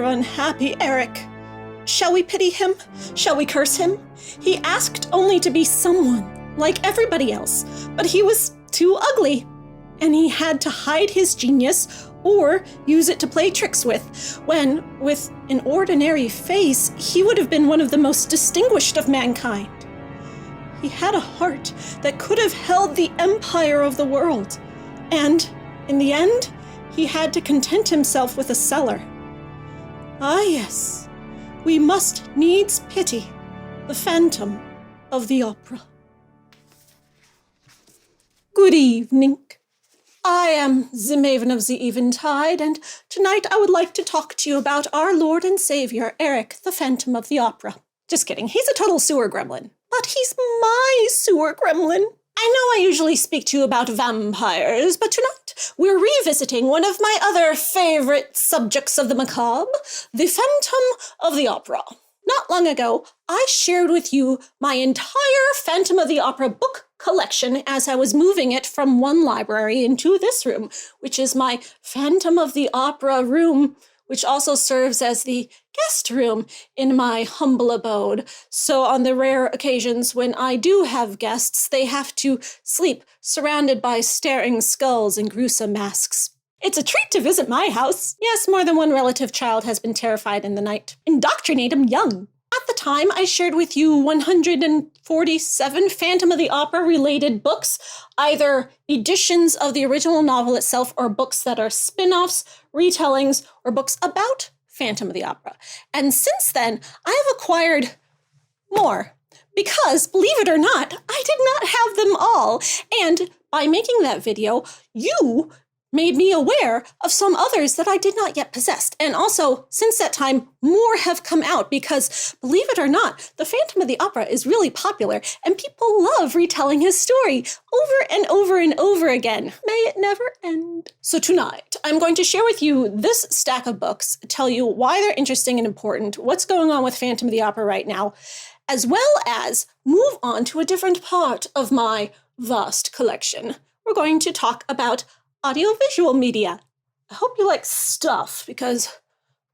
unhappy Eric. Shall we pity him? Shall we curse him? He asked only to be someone, like everybody else, but he was too ugly, and he had to hide his genius or use it to play tricks with, when, with an ordinary face, he would have been one of the most distinguished of mankind. He had a heart that could have held the empire of the world, and, in the end, he had to content himself with a cellar. Ah yes, we must needs pity the Phantom of the Opera. Good evening. I am the Maven of the Eventide, and tonight I would like to talk to you about our Lord and Savior, Eric, the Phantom of the Opera. Just kidding, he's a total sewer gremlin. But he's my sewer gremlin. I know I usually speak to you about vampires, but tonight we're revisiting one of my other favorite subjects of the macabre, the Phantom of the Opera. Not long ago, I shared with you my entire Phantom of the Opera book collection as I was moving it from one library into this room, which is my Phantom of the Opera room, which also serves as the guest room in my humble abode. So on the rare occasions when I do have guests, they have to sleep surrounded by staring skulls and gruesome masks. It's a treat to visit my house. Yes, more than one relative child has been terrified in the night. Indoctrinate them young. At the time, I shared with you 147 Phantom of the Opera related books, either editions of the original novel itself or books that are spin-offs, retellings, or books about Phantom of the Opera. And since then, I have acquired more because, believe it or not, I did not have them all. And by making that video, you made me aware of some others that I did not yet possess. And also, since that time, more have come out because, believe it or not, the Phantom of the Opera is really popular and people love retelling his story over and over and over again. May it never end. So tonight, I'm going to share with you this stack of books, tell you why they're interesting and important, what's going on with Phantom of the Opera right now, as well as move on to a different part of my vast collection. We're going to talk about audiovisual media. I hope you like stuff, because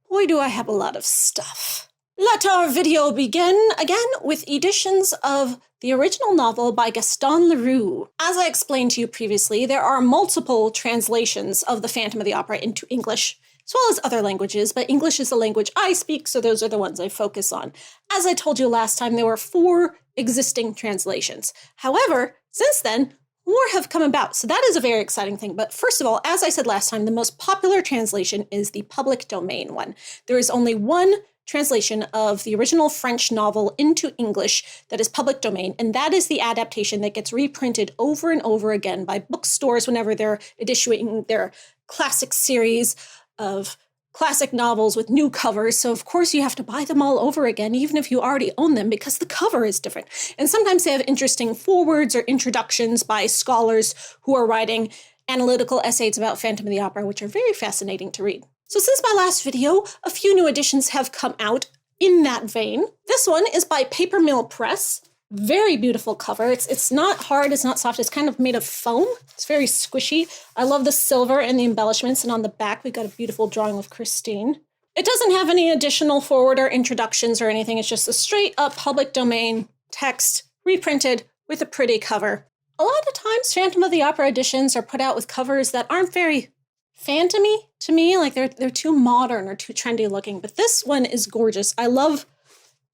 boy do I have a lot of stuff. Let our video begin again with editions of the original novel by Gaston Leroux. As I explained to you previously, there are multiple translations of the Phantom of the Opera into English, as well as other languages, but English is the language I speak, so those are the ones I focus on. As I told you last time, there were 4 existing translations. However, since then, more have come about, so that is a very exciting thing. But first of all, as I said last time, the most popular translation is the public domain one. There is only one translation of the original French novel into English that is public domain, and that is the adaptation that gets reprinted over and over again by bookstores whenever they're issuing their classic series of classic novels with new covers, so of course you have to buy them all over again, even if you already own them, because the cover is different. And sometimes they have interesting forewords or introductions by scholars who are writing analytical essays about Phantom of the Opera, which are very fascinating to read. So since my last video, a few new editions have come out in that vein. This one is by Paper Mill Press. Very beautiful cover. It's not hard, it's not soft, it's kind of made of foam. It's very squishy. I love the silver and the embellishments, and on the back we've got a beautiful drawing of Christine. It doesn't have any additional forward or introductions or anything, it's just a straight up public domain text, reprinted with a pretty cover. A lot of times Phantom of the Opera editions are put out with covers that aren't very phantom-y to me, like they're too modern or too trendy looking, but this one is gorgeous. I love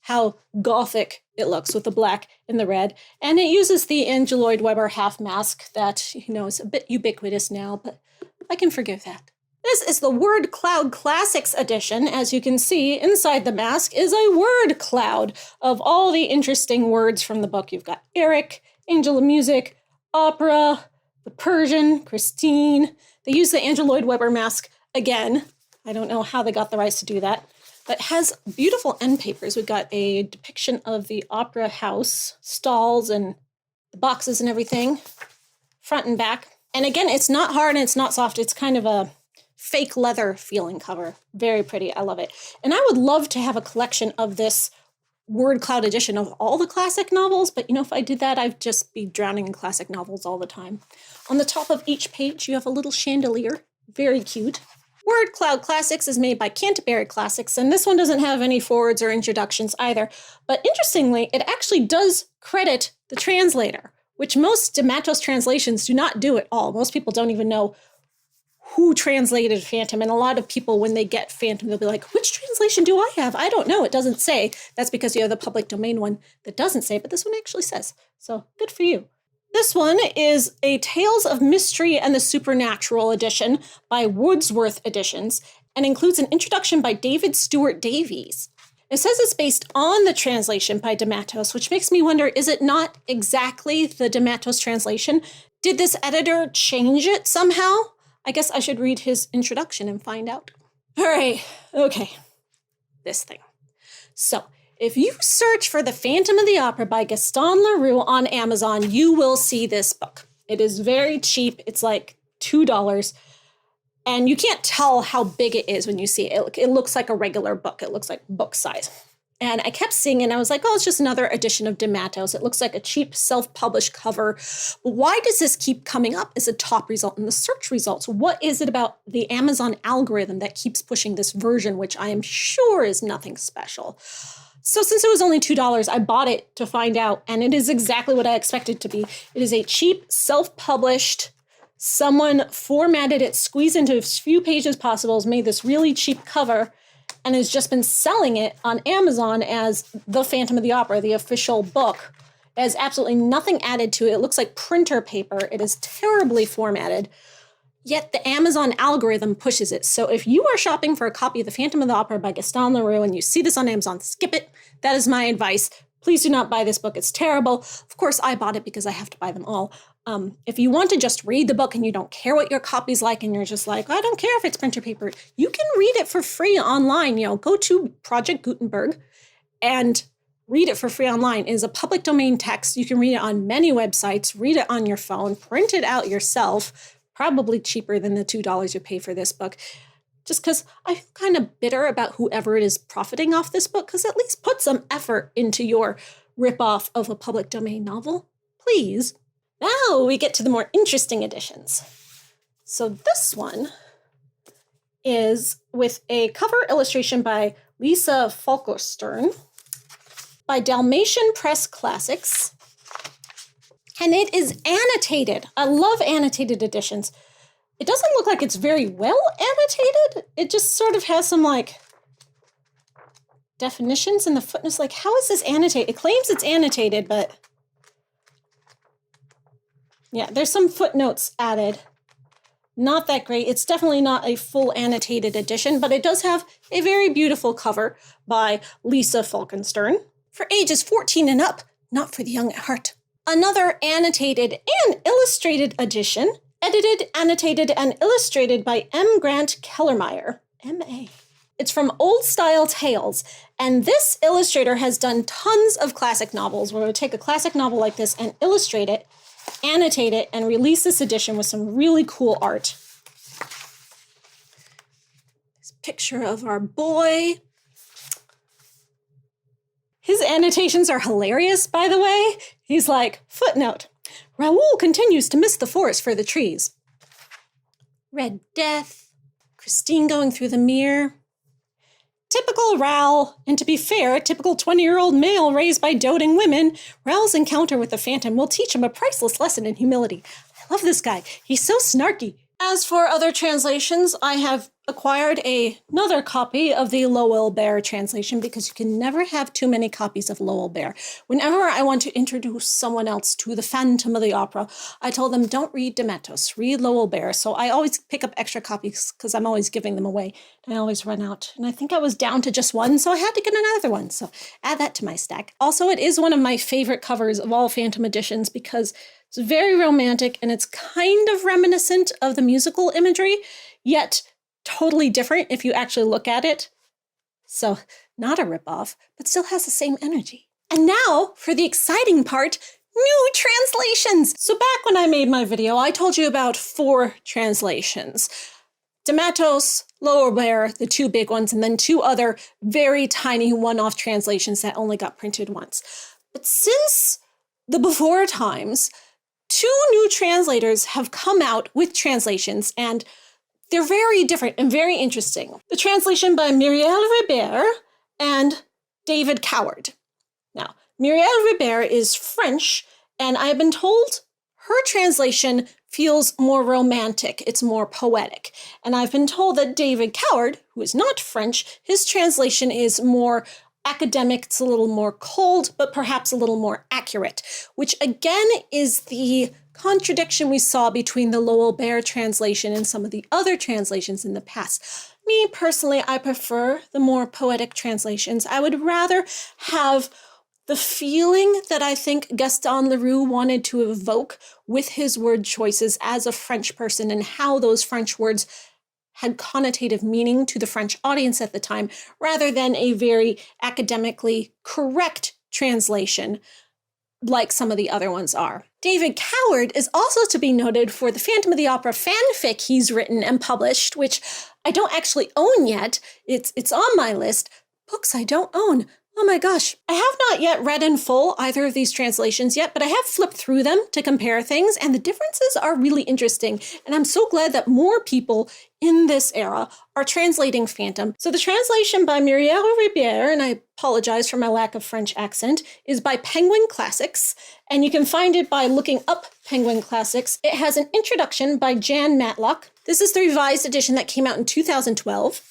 how gothic it looks with the black and the red. And it uses the Andrew Lloyd Webber half mask that, is a bit ubiquitous now, but I can forgive that. This is the Word Cloud Classics edition. As you can see, inside the mask is a word cloud of all the interesting words from the book. You've got Eric, Angel of Music, Opera, the Persian, Christine. They use the Andrew Lloyd Webber mask again. I don't know how they got the rights to do that. But it has beautiful end papers. We've got a depiction of the opera house, stalls and the boxes and everything, front and back. And again, it's not hard and it's not soft. It's kind of a fake leather feeling cover. Very pretty. I love it. And I would love to have a collection of this word cloud edition of all the classic novels. But if I did that, I'd just be drowning in classic novels all the time. On the top of each page, you have a little chandelier. Very cute. Word Cloud Classics is made by Canterbury Classics, and this one doesn't have any forwards or introductions either. But interestingly, it actually does credit the translator, which most Dematos translations do not do at all. Most people don't even know who translated Phantom, and a lot of people, when they get Phantom, they'll be like, which translation do I have? I don't know. It doesn't say. That's because you have the public domain one that doesn't say, but this one actually says. So good for you. This one is a Tales of Mystery and the Supernatural edition by Wordsworth Editions and includes an introduction by David Stewart Davies. It says it's based on the translation by Dematos, which makes me wonder, is it not exactly the Dematos translation? Did this editor change it somehow? I guess I should read his introduction and find out. All right, okay, this thing. So, if you search for The Phantom of the Opera by Gaston Leroux on Amazon, you will see this book. It is very cheap. It's like $2. And you can't tell how big it is when you see it. It looks like a regular book. It looks like book size. And I kept seeing it, and I was like, oh, it's just another edition of Dematos. It looks like a cheap self-published cover. But why does this keep coming up as a top result in the search results? What is it about the Amazon algorithm that keeps pushing this version, which I am sure is nothing special? So since it was only $2, I bought it to find out, and it is exactly what I expected it to be. It is a cheap, self-published, someone formatted it, squeezed into as few pages possible, has made this really cheap cover, and has just been selling it on Amazon as The Phantom of the Opera, the official book. It has absolutely nothing added to it. It looks like printer paper. It is terribly formatted. Yet the Amazon algorithm pushes it. So if you are shopping for a copy of The Phantom of the Opera by Gaston Leroux and you see this on Amazon, skip it. That is my advice. Please do not buy this book. It's terrible. Of course, I bought it because I have to buy them all. If you want to just read the book and you don't care what your copy's like and you're just like, I don't care if it's printer paper, you can read it for free online. You know, go to Project Gutenberg and read it for free online. It is a public domain text. You can read it on many websites, read it on your phone, print it out yourself. Probably cheaper than the $2 you pay for this book. Just because I'm kind of bitter about whoever it is profiting off this book, because at least put some effort into your ripoff of a public domain novel, please. Now we get to the more interesting editions. So this one is with a cover illustration by Lisa Falkostern by Dalmatian Press Classics. And it is annotated. I love annotated editions. It doesn't look like it's very well annotated. It just sort of has some like definitions in the footnotes. Like, how is this annotated? It claims it's annotated, but yeah, there's some footnotes added. Not that great. It's definitely not a full annotated edition, but it does have a very beautiful cover by Lisa Falkenstern for ages 14 and up, not for the young at heart. Another annotated and illustrated edition, edited, annotated, and illustrated by M. Grant Kellermeyer, M.A. It's from Old Style Tales, and this illustrator has done tons of classic novels where we take a classic novel like this and illustrate it, annotate it, and release this edition with some really cool art. This picture of our boy. His annotations are hilarious, by the way. He's like, footnote, Raoul continues to miss the forest for the trees. Red Death, Christine going through the mirror. Typical Raoul, and to be fair, a typical 20-year-old male raised by doting women, Raoul's encounter with the Phantom will teach him a priceless lesson in humility. I love this guy. He's so snarky. As for other translations, I have acquired another copy of the Lowell Bear translation because you can never have too many copies of Lowell Bear. Whenever I want to introduce someone else to the Phantom of the Opera, I tell them, don't read Dematos, read Lowell Bear. So I always pick up extra copies because I'm always giving them away. And I always run out. And I think I was down to just one, so I had to get another one. So add that to my stack. Also, it is one of my favorite covers of all Phantom editions because it's very romantic and it's kind of reminiscent of the musical imagery, yet totally different if you actually look at it. So not a ripoff, but still has the same energy. And now for the exciting part, new translations. So back when I made my video, I told you about 4 translations. Dematos, Lowell Bear, the 2 big ones, and then 2 other very tiny one-off translations that only got printed once. But since the before times, 2 new translators have come out with translations, and They're very different and very interesting. The translation by Muriel Ribert and David Coward. Now, Muriel Ribert is French, and I've been told her translation feels more romantic. It's more poetic. And I've been told that David Coward, who is not French, his translation is more academic. It's a little more cold, but perhaps a little more accurate, which again is the contradiction we saw between the Lowell Baird translation and some of the other translations in the past. Me personally, I prefer the more poetic translations. I would rather have the feeling that I think Gaston Leroux wanted to evoke with his word choices as a French person and how those French words had connotative meaning to the French audience at the time, rather than a very academically correct translation like some of the other ones are. David Coward is also to be noted for the Phantom of the Opera fanfic he's written and published, which I don't actually own yet. It's on my list. Books I don't own. Oh my gosh. I have not yet read in full either of these translations yet, but I have flipped through them to compare things, and the differences are really interesting. And I'm so glad that more people in this era are translating Phantom. So the translation by Muriel Ribert, and I apologize for my lack of French accent, is by Penguin Classics, and you can find it by looking up Penguin Classics. It has an introduction by Jan Matlock. This is the revised edition that came out in 2012.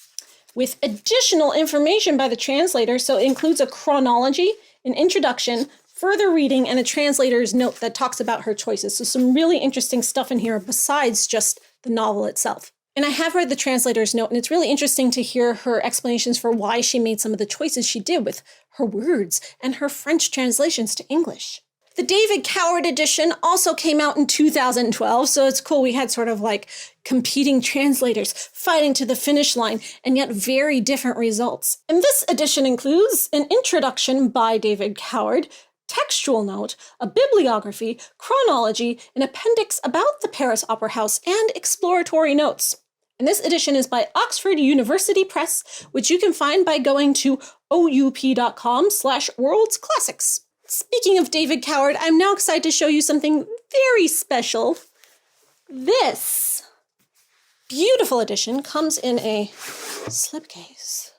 With additional information by the translator, so it includes a chronology, an introduction, further reading, and a translator's note that talks about her choices. So some really interesting stuff in here besides just the novel itself. And I have read the translator's note, and it's really interesting to hear her explanations for why she made some of the choices she did with her words and her French translations to English. The David Coward edition also came out in 2012, so it's cool. We had sort of like competing translators fighting to the finish line, and yet very different results. And this edition includes an introduction by David Coward, textual note, a bibliography, chronology, an appendix about the Paris Opera House, and exploratory notes. And this edition is by Oxford University Press, which you can find by going to oup.com/worldsclassics. Speaking of David Coward, I'm now excited to show you something very special. This beautiful edition comes in a slipcase.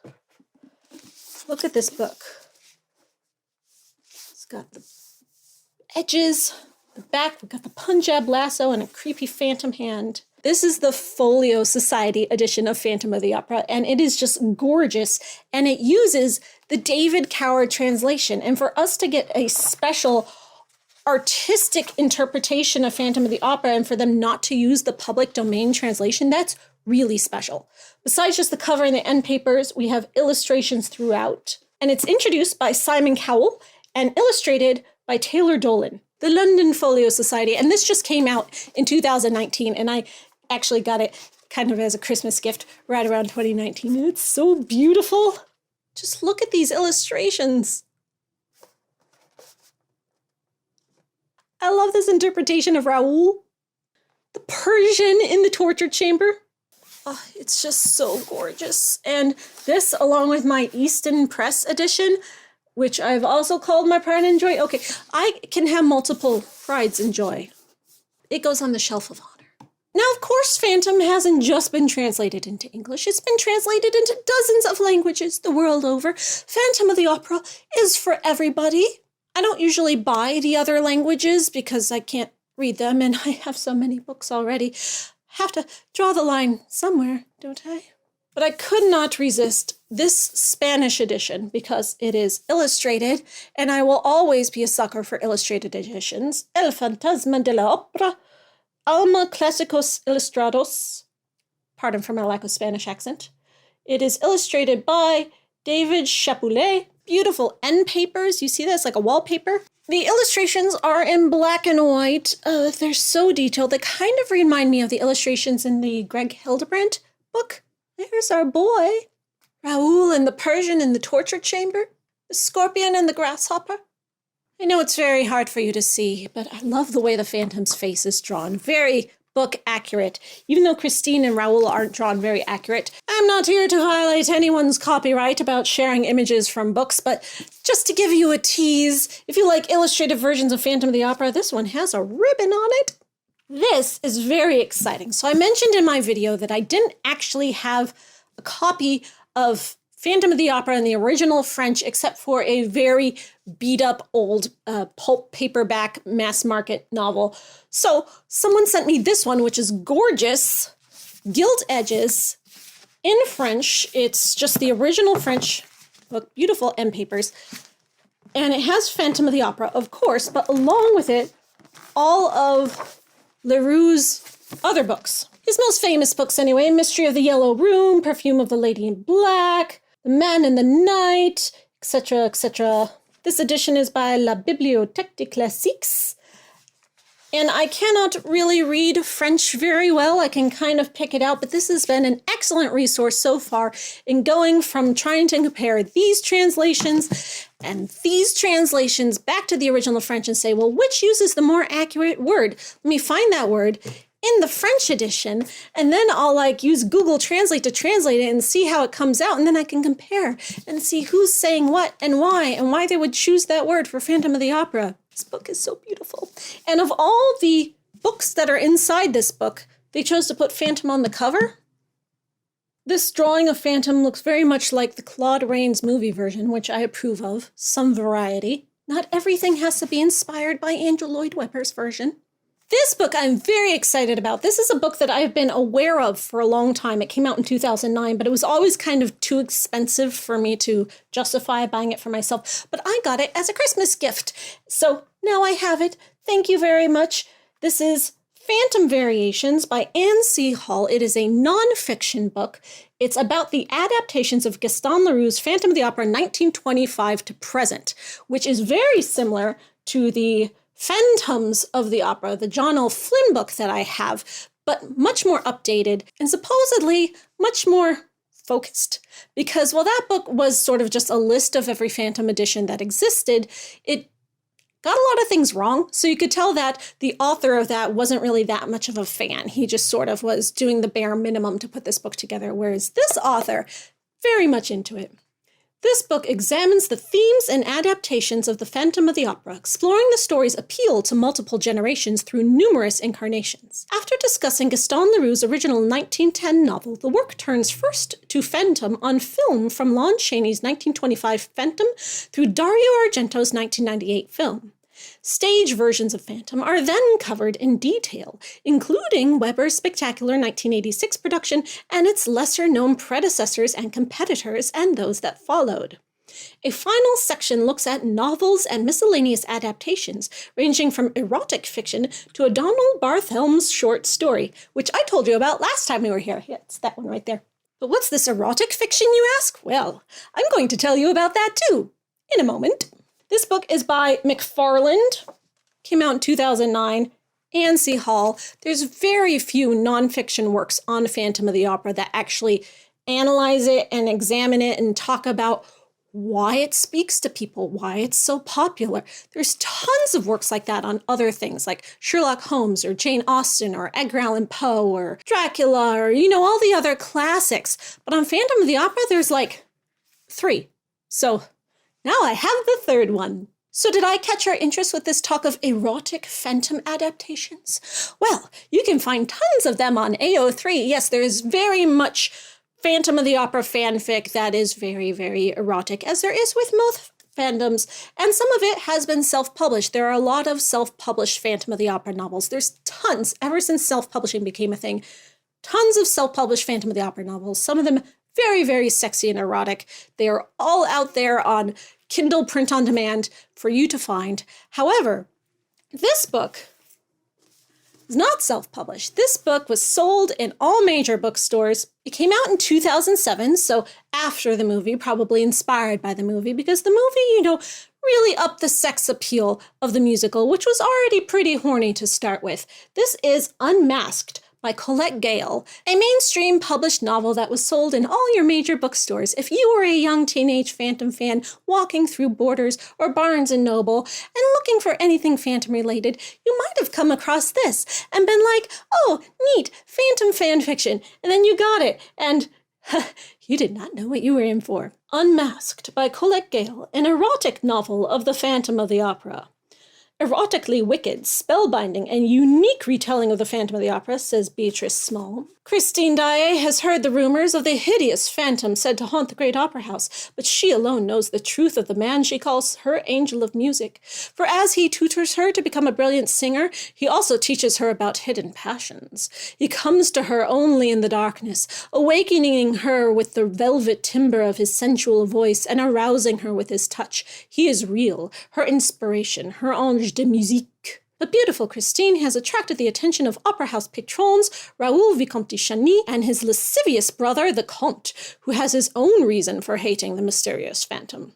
Look at this book. It's got the edges, the back, we've got the Punjab lasso and a creepy phantom hand. This is the Folio Society edition of Phantom of the Opera, and it is just gorgeous, and it uses the David Coward translation. And for us to get a special artistic interpretation of Phantom of the Opera and for them not to use the public domain translation, that's really special. Besides just the cover and the end papers, we have illustrations throughout. And it's introduced by Simon Cowell and illustrated by Taylor Dolan, the London Folio Society. And this just came out in 2019, and I actually got it kind of as a Christmas gift right around 2019. And it's so beautiful. Just look at these illustrations. I love this interpretation of Raoul. The Persian in the torture chamber. Oh, it's just so gorgeous. And this, along with my Easton Press edition, which I've also called my Pride and Joy. Okay, I can have multiple prides and joy. It goes on the shelf of honor. Now, of course, Phantom hasn't just been translated into English. It's been translated into dozens of languages the world over. Phantom of the Opera is for everybody. I don't usually buy the other languages because I can't read them, and I have so many books already. Have to draw the line somewhere, don't I? But I could not resist this Spanish edition because it is illustrated, and I will always be a sucker for illustrated editions. El Fantasma de la Opera, Alma Clásicos Ilustrados. Pardon for my lack of Spanish accent. It is illustrated by David Chapoulet. Beautiful end papers. You see this like a wallpaper? The illustrations are in black and white. They're so detailed. They kind of remind me of the illustrations in the Greg Hildebrandt book. There's our boy. Raoul and the Persian in the torture chamber. The scorpion and the grasshopper. I know it's very hard for you to see, but I love the way the Phantom's face is drawn. Very book accurate. Even though Christine and Raoul aren't drawn very accurate. I'm not here to highlight anyone's copyright about sharing images from books, but just to give you a tease, if you like illustrated versions of Phantom of the Opera, this one has a ribbon on it. This is very exciting. So I mentioned in my video that I didn't actually have a copy of Phantom of the Opera in the original French, except for a very beat up old pulp paperback mass market novel. So someone sent me this one, which is gorgeous, gilt edges in French. It's just the original French book, beautiful end papers. And it has Phantom of the Opera, of course, but along with it, all of Leroux's other books. His most famous books anyway, Mystery of the Yellow Room, Perfume of the Lady in Black, The Man in the Night, etc., etc. This edition is by La Bibliothèque des Classiques. And I cannot really read French very well. I can kind of pick it out, but this has been an excellent resource so far in going from trying to compare these translations and these translations back to the original French and say, well, which uses the more accurate word? Let me find that word in the French edition, and then I'll use Google Translate to translate it and see how it comes out, and then I can compare and see who's saying what and why they would choose that word for Phantom of the Opera. This book is so beautiful. And of all the books that are inside this book, they chose to put Phantom on the cover. This drawing of Phantom looks very much like the Claude Rains movie version, which I approve of, some variety. Not everything has to be inspired by Andrew Lloyd Webber's version. This book I'm very excited about. This is a book that I've been aware of for a long time. It came out in 2009, but it was always kind of too expensive for me to justify buying it for myself. But I got it as a Christmas gift. So now I have it. Thank you very much. This is Phantom Variations by Anne C. Hall. It is a non-fiction book. It's about the adaptations of Gaston Leroux's Phantom of the Opera 1925 to present, which is very similar to the Phantoms of the Opera, the John L. Flynn book that I have, but much more updated and supposedly much more focused. Because while that book was sort of just a list of every Phantom edition that existed, it got a lot of things wrong. So you could tell that the author of that wasn't really that much of a fan. He just sort of was doing the bare minimum to put this book together, whereas this author, very much into it. This book examines the themes and adaptations of the Phantom of the Opera, exploring the story's appeal to multiple generations through numerous incarnations. After discussing Gaston Leroux's original 1910 novel, the work turns first to Phantom on film from Lon Chaney's 1925 Phantom through Dario Argento's 1998 film. Stage versions of Phantom are then covered in detail, including Webber's spectacular 1986 production and its lesser-known predecessors and competitors and those that followed. A final section looks at novels and miscellaneous adaptations, ranging from erotic fiction to a Donald Barthelme's short story, which I told you about last time we were here. Yeah, it's that one right there. But what's this erotic fiction, you ask? Well, I'm going to tell you about that too, in a moment. This book is by McFarland, came out in 2009, Anne C. Hall. There's very few nonfiction works on Phantom of the Opera that actually analyze it and examine it and talk about why it speaks to people, why it's so popular. There's tons of works like that on other things like Sherlock Holmes or Jane Austen or Edgar Allan Poe or Dracula or, all the other classics. But on Phantom of the Opera, there's 3. So now I have the third one. So did I catch your interest with this talk of erotic Phantom adaptations? Well, you can find tons of them on AO3. Yes, there is very much Phantom of the Opera fanfic that is very, very erotic, as there is with most fandoms, and some of it has been self-published. There are a lot of self-published Phantom of the Opera novels. There's tons, ever since self-publishing became a thing, tons of self-published Phantom of the Opera novels, some of them very, very sexy and erotic. They are all out there on Kindle print on demand for you to find. However, this book is not self-published. This book was sold in all major bookstores. It came out in 2007, so after the movie, probably inspired by the movie, because the movie, really upped the sex appeal of the musical, which was already pretty horny to start with. This is Unmasked by Colette Gale, a mainstream published novel that was sold in all your major bookstores. If you were a young teenage Phantom fan walking through Borders or Barnes & Noble and looking for anything Phantom related, you might have come across this and been like, oh, neat, Phantom fan fiction, and then you got it, and you did not know what you were in for. Unmasked by Colette Gale, an erotic novel of the Phantom of the Opera. Erotically wicked, spellbinding, and unique retelling of the Phantom of the Opera, says Beatrice Small. Christine Daae has heard the rumors of the hideous phantom said to haunt the great opera house, but she alone knows the truth of the man she calls her angel of music. For as he tutors her to become a brilliant singer, he also teaches her about hidden passions. He comes to her only in the darkness, awakening her with the velvet timbre of his sensual voice and arousing her with his touch. He is real, her inspiration, her ange de musique. The beautiful Christine has attracted the attention of opera house patrons Raoul Vicomte de Chagny and his lascivious brother, the Comte, who has his own reason for hating the mysterious phantom.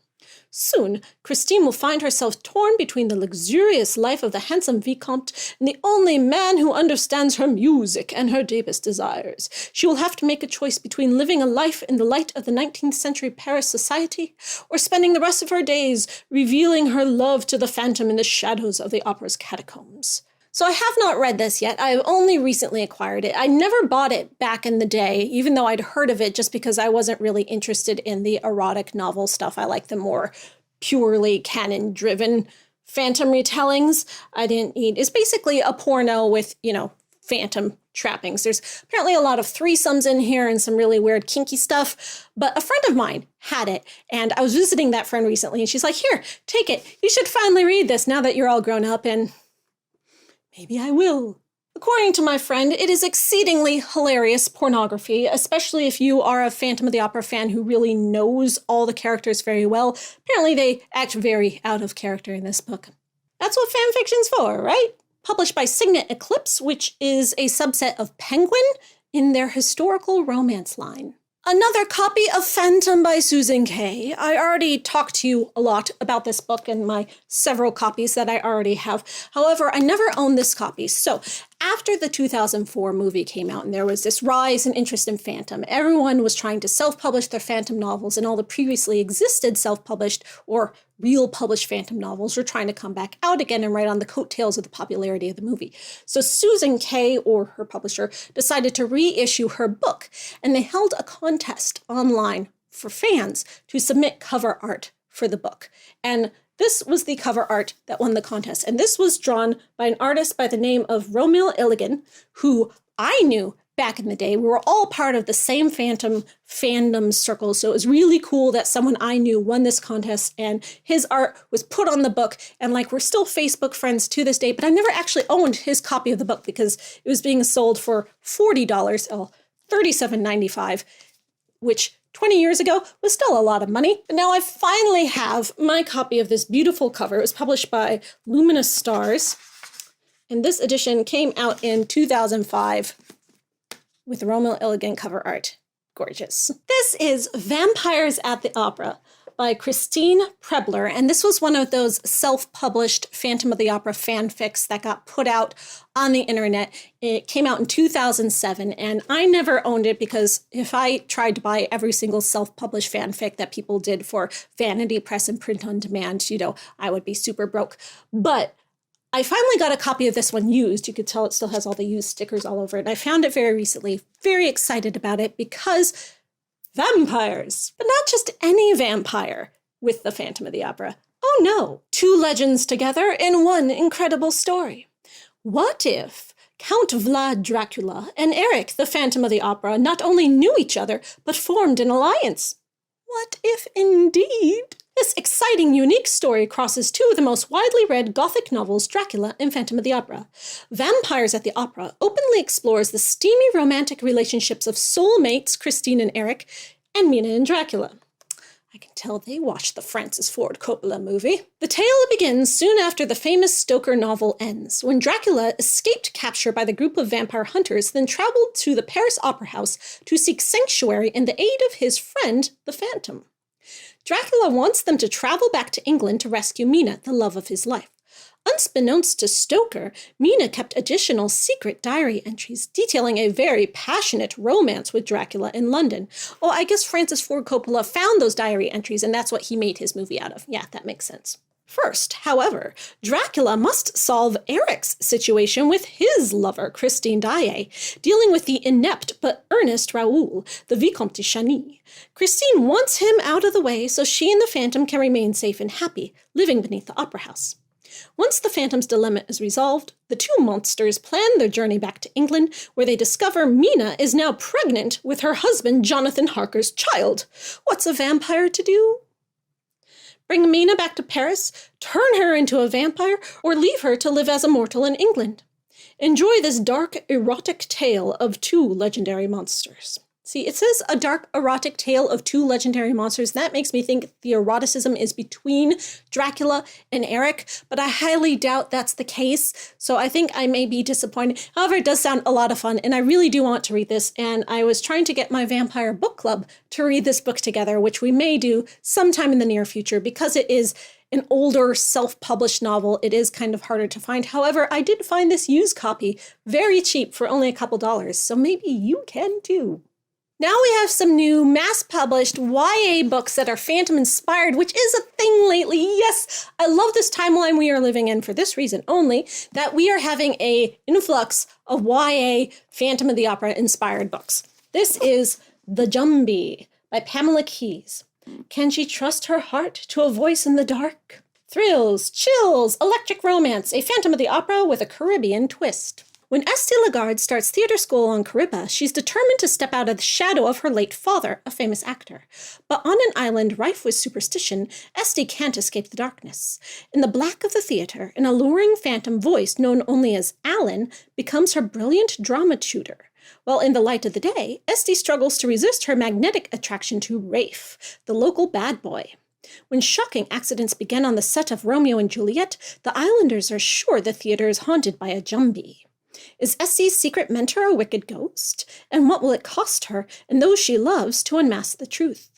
Soon, Christine will find herself torn between the luxurious life of the handsome Vicomte and the only man who understands her music and her deepest desires. She will have to make a choice between living a life in the light of the 19th century Paris society or spending the rest of her days revealing her love to the phantom in the shadows of the opera's catacombs. So I have not read this yet. I have only recently acquired it. I never bought it back in the day, even though I'd heard of it just because I wasn't really interested in the erotic novel stuff. I like the more purely canon-driven phantom retellings. I didn't need... It's basically a porno with, phantom trappings. There's apparently a lot of threesomes in here and some really weird kinky stuff. But a friend of mine had it, and I was visiting that friend recently, and she's like, here, take it. You should finally read this now that you're all grown up, and... maybe I will. According to my friend, it is exceedingly hilarious pornography, especially if you are a Phantom of the Opera fan who really knows all the characters very well. Apparently they act very out of character in this book. That's what fanfiction's for, right? Published by Signet Eclipse, which is a subset of Penguin in their historical romance line. Another copy of Phantom by Susan Kay. I already talked to you a lot about this book and my several copies that I already have. However, I never owned this copy. So after the 2004 movie came out and there was this rise in interest in Phantom, everyone was trying to self-publish their Phantom novels, and all the previously existed self-published or real published Phantom novels were trying to come back out again and ride on the coattails of the popularity of the movie. So Susan Kay, or her publisher, decided to reissue her book, and they held a contest online for fans to submit cover art for the book. And this was the cover art that won the contest. And this was drawn by an artist by the name of Romil Illigan, who I knew back in the day. We were all part of the same Phantom fandom circle. So it was really cool that someone I knew won this contest, and his art was put on the book. And we're still Facebook friends to this day, but I never actually owned his copy of the book because it was being sold for $40, $37.95, which 20 years ago was still a lot of money. But now I finally have my copy of this beautiful cover. It was published by Luminous Stars, and this edition came out in 2005 with Romil Illigan cover art. Gorgeous. This is Vampires at the Opera by Christine Prebler, and this was one of those self-published Phantom of the Opera fanfics that got put out on the internet. It came out in 2007, and I never owned it because if I tried to buy every single self-published fanfic that people did for Vanity Press and print on demand, I would be super broke. But I finally got a copy of this one used. You could tell it still has all the used stickers all over it. And I found it very recently. Very excited about it because vampires. But not just any vampire with the Phantom of the Opera. Oh no. Two legends together in one incredible story. What if Count Vlad Dracula and Eric, the Phantom of the Opera, not only knew each other, but formed an alliance? What if indeed? This exciting, unique story crosses two of the most widely read Gothic novels, Dracula and Phantom of the Opera. Vampires at the Opera openly explores the steamy romantic relationships of soulmates Christine and Eric, and Mina and Dracula. I can tell they watched the Francis Ford Coppola movie. The tale begins soon after the famous Stoker novel ends, when Dracula escaped capture by the group of vampire hunters, then traveled to the Paris Opera House to seek sanctuary in the aid of his friend, the Phantom. Dracula wants them to travel back to England to rescue Mina, the love of his life. Unbeknownst to Stoker, Mina kept additional secret diary entries detailing a very passionate romance with Dracula in London. Oh, I guess Francis Ford Coppola found those diary entries, and that's what he made his movie out of. Yeah, that makes sense. First, however, Dracula must solve Eric's situation with his lover, Christine Daae, dealing with the inept but earnest Raoul, the Vicomte de Chagny. Christine wants him out of the way so she and the Phantom can remain safe and happy, living beneath the opera house. Once the Phantom's dilemma is resolved, the two monsters plan their journey back to England, where they discover Mina is now pregnant with her husband Jonathan Harker's child. What's a vampire to do? Bring Mina back to Paris, turn her into a vampire, or leave her to live as a mortal in England. Enjoy this dark, erotic tale of two legendary monsters. See, it says a dark, erotic tale of two legendary monsters. That makes me think the eroticism is between Dracula and Eric, but I highly doubt that's the case, so I think I may be disappointed. However, it does sound a lot of fun, and I really do want to read this, and I was trying to get my vampire book club to read this book together, which we may do sometime in the near future, because it is an older self-published novel. It is kind of harder to find. However, I did find this used copy very cheap for only a couple dollars, so maybe you can too. Now we have some new mass-published YA books that are Phantom-inspired, which is a thing lately. Yes, I love this timeline we are living in for this reason only, that we are having an influx of YA Phantom of the Opera-inspired books. This is The Jumbie by Pamela Keyes. Can she trust her heart to a voice in the dark? Thrills, chills, electric romance, a Phantom of the Opera with a Caribbean twist. When Esty Lagarde starts theater school on Caribe, she's determined to step out of the shadow of her late father, a famous actor. But on an island rife with superstition, Esty can't escape the darkness. In the black of the theater, an alluring phantom voice known only as Alan becomes her brilliant drama tutor. While in the light of the day, Esty struggles to resist her magnetic attraction to Rafe, the local bad boy. When shocking accidents begin on the set of Romeo and Juliet, the islanders are sure the theater is haunted by a jumbie. Is Esty's secret mentor a wicked ghost? And what will it cost her and those she loves to unmask the truth?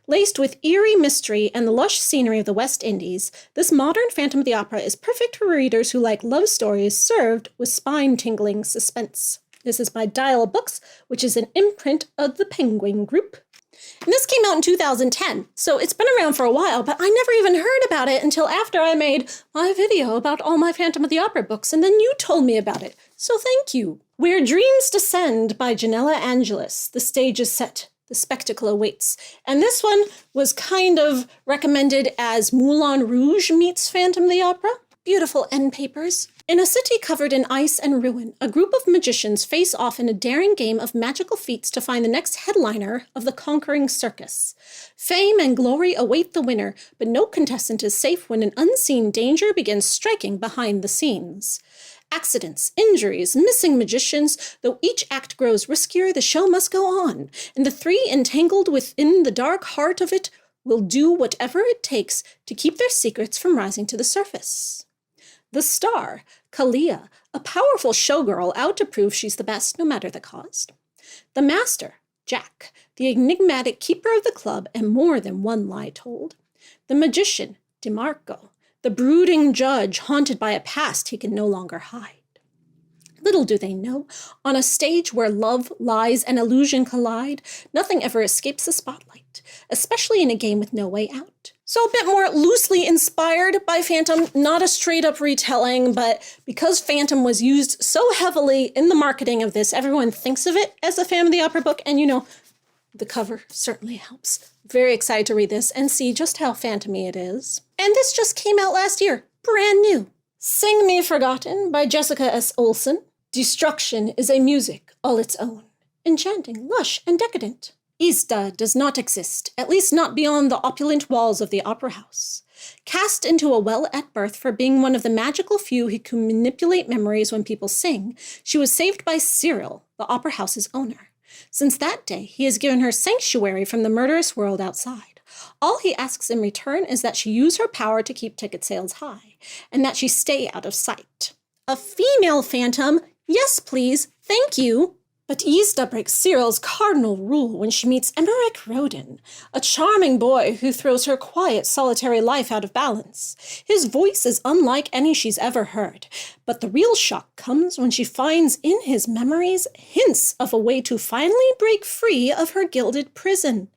Laced with eerie mystery and the lush scenery of the West Indies, this modern Phantom of the Opera is perfect for readers who like love stories served with spine-tingling suspense. This is by Dial Books, which is an imprint of the Penguin Group. And this came out in 2010, so it's been around for a while, but I never even heard about it until after I made my video about all my Phantom of the Opera books, and then you told me about it, so thank you. Where Dreams Descend by Janella Angelis. The stage is set. The spectacle awaits. And this one was kind of recommended as Moulin Rouge meets Phantom of the Opera. Beautiful end papers. In a city covered in ice and ruin, a group of magicians face off in a daring game of magical feats to find the next headliner of the conquering circus. Fame and glory await the winner, but no contestant is safe when an unseen danger begins striking behind the scenes. Accidents, injuries, missing magicians, though each act grows riskier, the show must go on, and the three entangled within the dark heart of it will do whatever it takes to keep their secrets from rising to the surface. The star, Kalia, a powerful showgirl out to prove she's the best no matter the cost. The master, Jack, the enigmatic keeper of the club and more than one lie told. The magician, DeMarco, the brooding judge haunted by a past he can no longer hide. Little do they know, on a stage where love, lies, and illusion collide, nothing ever escapes the spotlight, especially in a game with no way out. So a bit more loosely inspired by Phantom, not a straight-up retelling, but because Phantom was used so heavily in the marketing of this, everyone thinks of it as a Phantom of the Opera book, and you know, the cover certainly helps. Very excited to read this and see just how phantom-y it is. And this just came out last year, brand new. Sing Me Forgotten by Jessica S. Olson. Destruction is a music all its own, enchanting, lush, and decadent. Ista does not exist, at least not beyond the opulent walls of the opera house. Cast into a well at birth for being one of the magical few who can manipulate memories when people sing, she was saved by Cyril, the opera house's owner. Since that day, he has given her sanctuary from the murderous world outside. All he asks in return is that she use her power to keep ticket sales high, and that she stay out of sight. A female Phantom? Yes, please. Thank you. But Ista breaks Cyril's cardinal rule when she meets Emmerich Roden, a charming boy who throws her quiet, solitary life out of balance. His voice is unlike any she's ever heard, but the real shock comes when she finds in his memories hints of a way to finally break free of her gilded prison.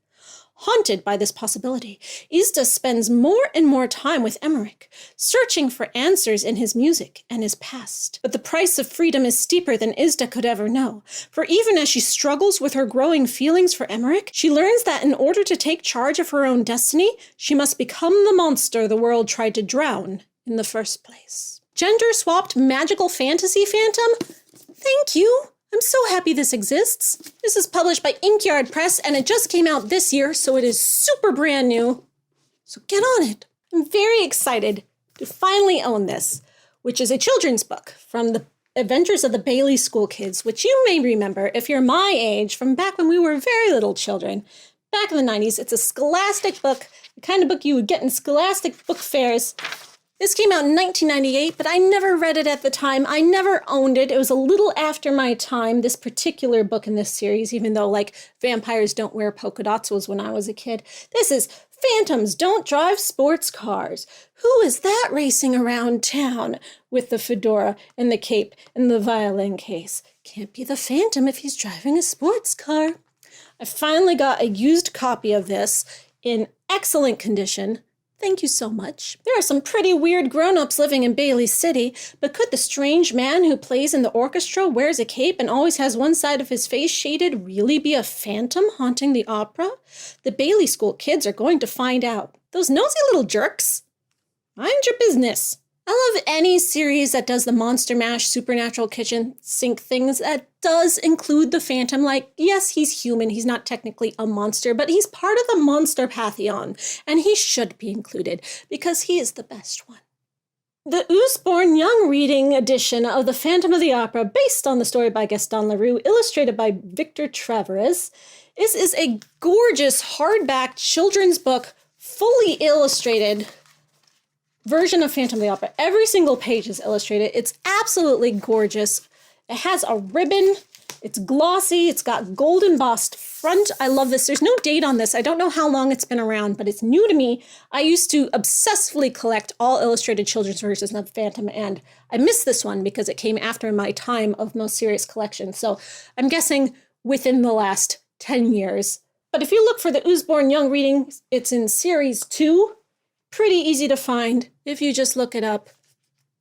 Haunted by this possibility, Ista spends more and more time with Emmerich, searching for answers in his music and his past. But the price of freedom is steeper than Ista could ever know, for even as she struggles with her growing feelings for Emmerich, she learns that in order to take charge of her own destiny, she must become the monster the world tried to drown in the first place. Gender-swapped magical fantasy phantom? Thank you. I'm so happy this exists. This is published by Inkyard Press, and it just came out this year, so it is super brand new. So get on it. I'm very excited to finally own this, which is a children's book from the Adventures of the Bailey School Kids, which you may remember if you're my age from back when we were very little children. Back in the 90s, it's a scholastic book, the kind of book you would get in scholastic book fairs. This came out in 1998, but I never read it at the time. I never owned it. It was a little after my time, this particular book in this series, even though, like, Vampires Don't Wear Polka Dots was when I was a kid. This is Phantoms Don't Drive Sports Cars. Who is that racing around town with the fedora and the cape and the violin case? Can't be the Phantom if he's driving a sports car. I finally got a used copy of this in excellent condition. Thank you so much. There are some pretty weird grown-ups living in Bailey City, but could the strange man who plays in the orchestra, wears a cape, and always has one side of his face shaded really be a phantom haunting the opera? The Bailey School Kids are going to find out. Those nosy little jerks. Mind your business. I love any series that does the Monster Mash supernatural kitchen sink things that does include the Phantom. Like, yes, he's human. He's not technically a monster, but he's part of the monster pantheon, and he should be included because he is the best one. The Usborne Young Reading edition of The Phantom of the Opera, based on the story by Gaston Leroux, illustrated by Victor Travers. This is a gorgeous hardback children's book, fully illustrated version of Phantom of the Opera. Every single page is illustrated. It's absolutely gorgeous. It has a ribbon. It's glossy. It's got gold embossed front. I love this. There's no date on this. I don't know how long it's been around, but it's new to me. I used to obsessively collect all illustrated children's versions of Phantom, and I missed this one because it came after my time of most serious collection. So I'm guessing within the last 10 years. But if you look for the Usborne Young Reading, it's in series 2. Pretty easy to find if you just look it up.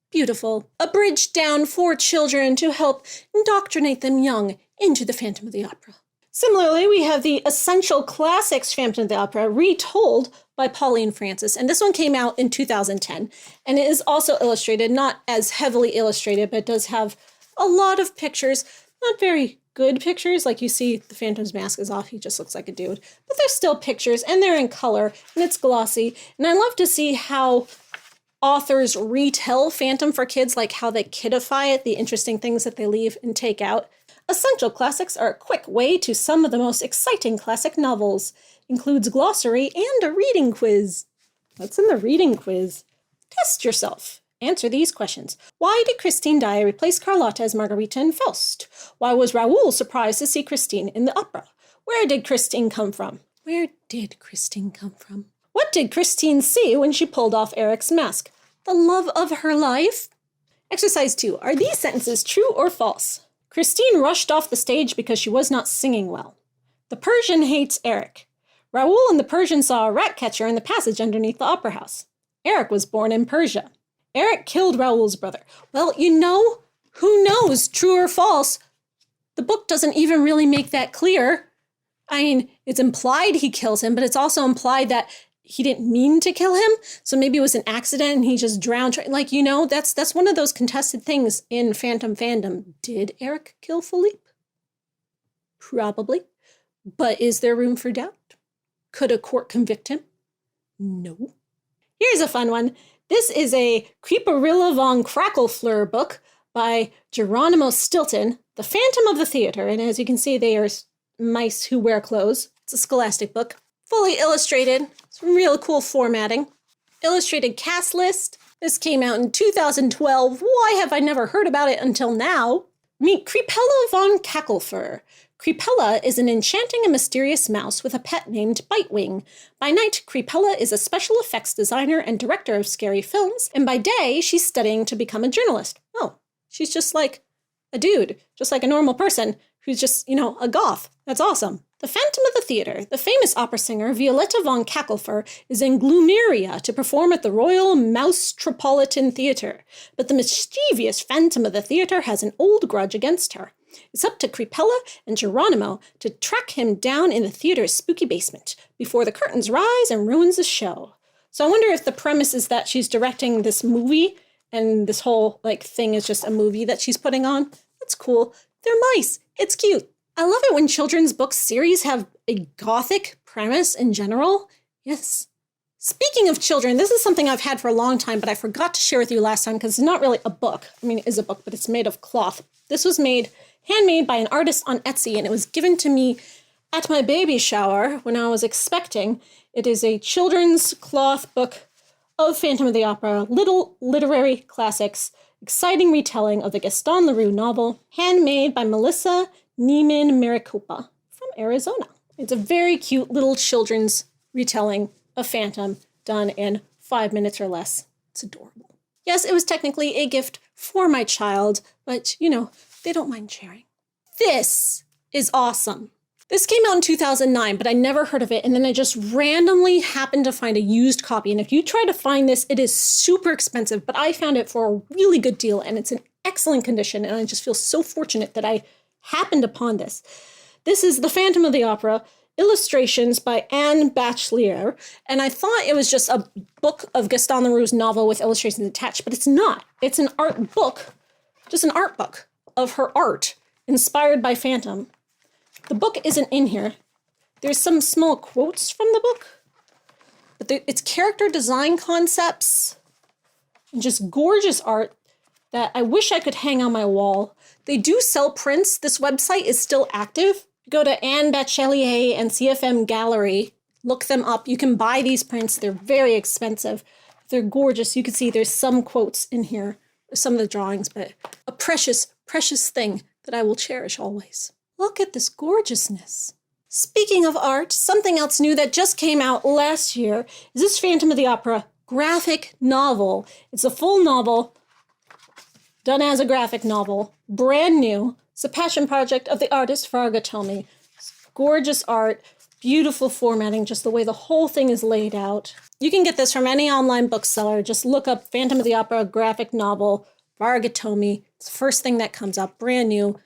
Beautiful. Abridged down for children to help indoctrinate them young into the Phantom of the Opera. Similarly, we have the Essential Classics Phantom of the Opera retold by Pauline Francis. And this one came out in 2010. And it is also illustrated, not as heavily illustrated, but it does have a lot of pictures. Not very good pictures, like you see the Phantom's mask is off, he just looks like a dude. But there's still pictures, and they're in color, and it's glossy. And I love to see how authors retell Phantom for kids, like how they kidify it, the interesting things that they leave and take out. Essential Classics are a quick way to some of the most exciting classic novels. Includes glossary and a reading quiz. What's in the reading quiz? Test yourself. Answer these questions. Why did Christine Daae replace Carlotta as Margarita in Faust? Why was Raoul surprised to see Christine in the opera? Where did Christine come from? Where did Christine come from? What did Christine see when she pulled off Eric's mask? The love of her life? Exercise 2. Are these sentences true or false? Christine rushed off the stage because she was not singing well. The Persian hates Eric. Raoul and the Persian saw a rat catcher in the passage underneath the opera house. Eric was born in Persia. Eric killed Raoul's brother. Well, you know, who knows, true or false? The book doesn't even really make that clear. I mean, it's implied he kills him, but it's also implied that he didn't mean to kill him. So maybe it was an accident and he just drowned. Like, you know, that's one of those contested things in Phantom fandom. Did Eric kill Philippe? Probably. But is there room for doubt? Could a court convict him? No. Here's a fun one. This is a Creeperilla von Cracklefleur book by Geronimo Stilton, The Phantom of the Theater. And as you can see, they are mice who wear clothes. It's a scholastic book. Fully illustrated. Some real cool formatting. Illustrated cast list. This came out in 2012. Why have I never heard about it until now? Meet Creepella von Cacklefur. Creepella is an enchanting and mysterious mouse with a pet named Bitewing. By night, Creepella is a special effects designer and director of scary films, and by day, she's studying to become a journalist. Oh, she's just like a dude, just like a normal person who's just, you know, a goth. That's awesome. The Phantom of the Theater. The famous opera singer Violetta von Cacklefur is in Glumeria to perform at the Royal Mousetropolitan Theater, but the mischievous Phantom of the Theater has an old grudge against her. It's up to Creepella and Geronimo to track him down in the theater's spooky basement before the curtains rise and ruins the show. So I wonder if the premise is that she's directing this movie and this whole like thing is just a movie that she's putting on. That's cool. They're mice. It's cute. I love it when children's book series have a gothic premise in general. Yes. Speaking of children, this is something I've had for a long time, but I forgot to share with you last time because it's not really a book. I mean, it is a book, but it's made of cloth. This was handmade by an artist on Etsy, and it was given to me at my baby shower when I was expecting. It is a children's cloth book of Phantom of the Opera, little literary classics, exciting retelling of the Gaston Leroux novel, handmade by Melissa Neiman Maricopa from Arizona. It's a very cute little children's retelling of Phantom done in 5 minutes or less. It's adorable. Yes, it was technically a gift for my child, but, you know, they don't mind sharing. This is awesome. This came out in 2009, but I never heard of it, and then I just randomly happened to find a used copy. And if you try to find this, it is super expensive, but I found it for a really good deal, and it's in excellent condition, and I just feel so fortunate that I happened upon this. This is The Phantom of the Opera, illustrations by Anne Bachelier, and I thought it was just a book of Gaston Leroux's novel with illustrations attached, but it's not. It's an art book, just an art book of her art inspired by Phantom. The book isn't in here. There's some small quotes from the book, but it's character design concepts and just gorgeous art that I wish I could hang on my wall. They do sell prints. This website is still active. Go to Anne Bachelier and CFM Gallery. Look them up. You can buy these prints. They're very expensive. They're gorgeous. You can see there's some quotes in here, some of the drawings, but a precious, precious thing that I will cherish always. Look at this gorgeousness. Speaking of art, something else new that just came out last year is this Phantom of the Opera graphic novel. It's a full novel done as a graphic novel, brand new. It's a passion project of the artist Varga Tomi. Gorgeous art, beautiful formatting, just the way the whole thing is laid out. You can get this from any online bookseller. Just look up Phantom of the Opera graphic novel, Varga Tomi. It's the first thing that comes up, brand new.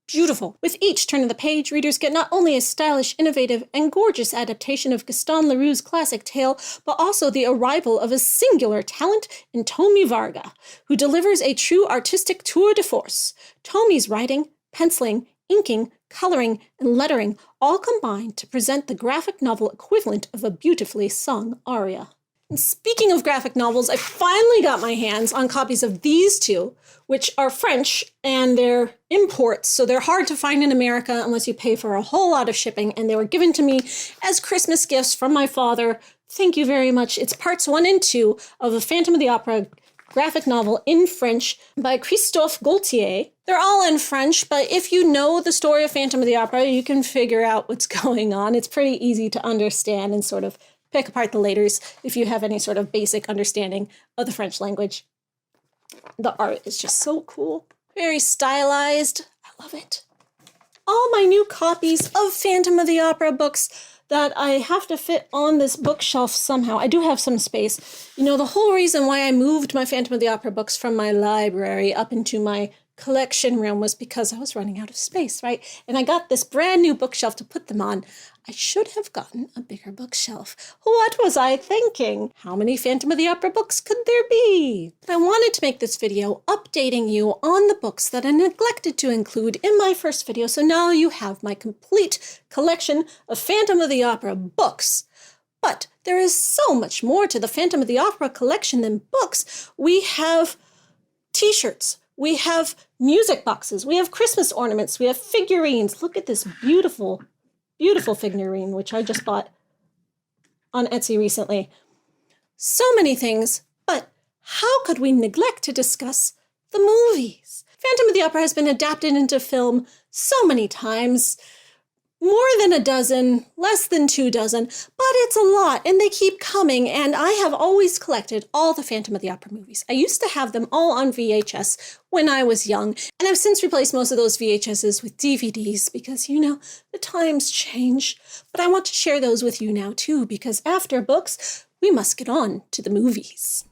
Beautiful. With each turn of the page, readers get not only a stylish, innovative, and gorgeous adaptation of Gaston Leroux's classic tale, but also the arrival of a singular talent in Tomi Varga, who delivers a true artistic tour de force. Tomi's writing, penciling, inking, coloring, and lettering all combine to present the graphic novel equivalent of a beautifully sung aria. And speaking of graphic novels, I finally got my hands on copies of these two, which are French, and they're imports, so they're hard to find in America unless you pay for a whole lot of shipping, and they were given to me as Christmas gifts from my father. Thank you very much. It's parts 1 and 2 of a Phantom of the Opera graphic novel in French by Christophe Gaultier. They're all in French, but if you know the story of Phantom of the Opera, you can figure out what's going on. It's pretty easy to understand and sort of pick apart the laters if you have any sort of basic understanding of the French language. The art is just so cool. Very stylized. I love it. All my new copies of Phantom of the Opera books that I have to fit on this bookshelf somehow. I do have some space. You know, the whole reason why I moved my Phantom of the Opera books from my library up into my collection room was because I was running out of space, right? And I got this brand new bookshelf to put them on. I should have gotten a bigger bookshelf. What was I thinking? How many Phantom of the Opera books could there be? But I wanted to make this video updating you on the books that I neglected to include in my first video, so now you have my complete collection of Phantom of the Opera books. But there is so much more to the Phantom of the Opera collection than books. We have t-shirts. We have music boxes. We have Christmas ornaments. We have figurines. Look at this beautiful, beautiful figurine, which I just bought on Etsy recently. So many things, but how could we neglect to discuss the movies? Phantom of the Opera has been adapted into film so many times. More than a dozen, less than 2 dozen, but it's a lot, and they keep coming, and I have always collected all the Phantom of the Opera movies. I used to have them all on VHS when I was young, and I've since replaced most of those VHSs with DVDs because, you know, the times change. But I want to share those with you now, too, because after books, we must get on to the movies.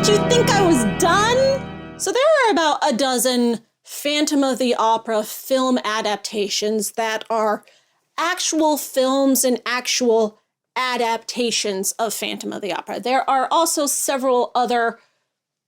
did you think I was done? So there are about a dozen Phantom of the Opera film adaptations that are actual films and actual adaptations of Phantom of the Opera. There are also several other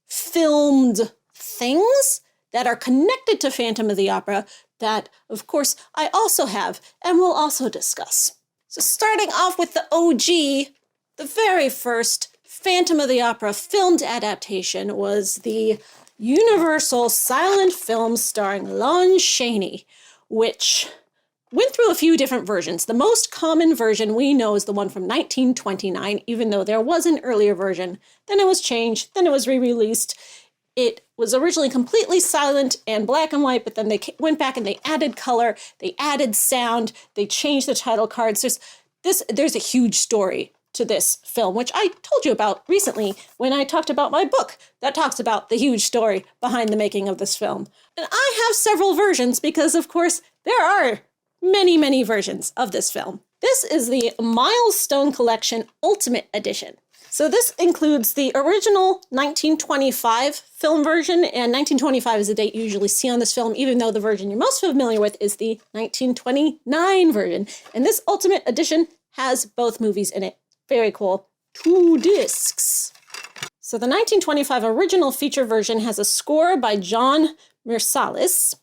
filmed things that are connected to Phantom of the Opera that, of course, I also have and will also discuss. So starting off with the OG, the very first Phantom of the Opera filmed adaptation was the Universal silent film starring Lon Chaney, which went through a few different versions. The most common version we know is the one from 1929, even though there was an earlier version. Then it was changed, then it was re-released. It was originally completely silent and black and white, but then they went back and they added color, they added sound, they changed the title cards. There's a huge story to this film, which I told you about recently when I talked about my book that talks about the huge story behind the making of this film. And I have several versions because, of course, there are many, many versions of this film. This is the Milestone Collection Ultimate Edition. So this includes the original 1925 film version, and 1925 is the date you usually see on this film, even though the version you're most familiar with is the 1929 version. And this Ultimate Edition has both movies in it. Very cool. 2 discs. So the 1925 original feature version has a score by John Mirsalis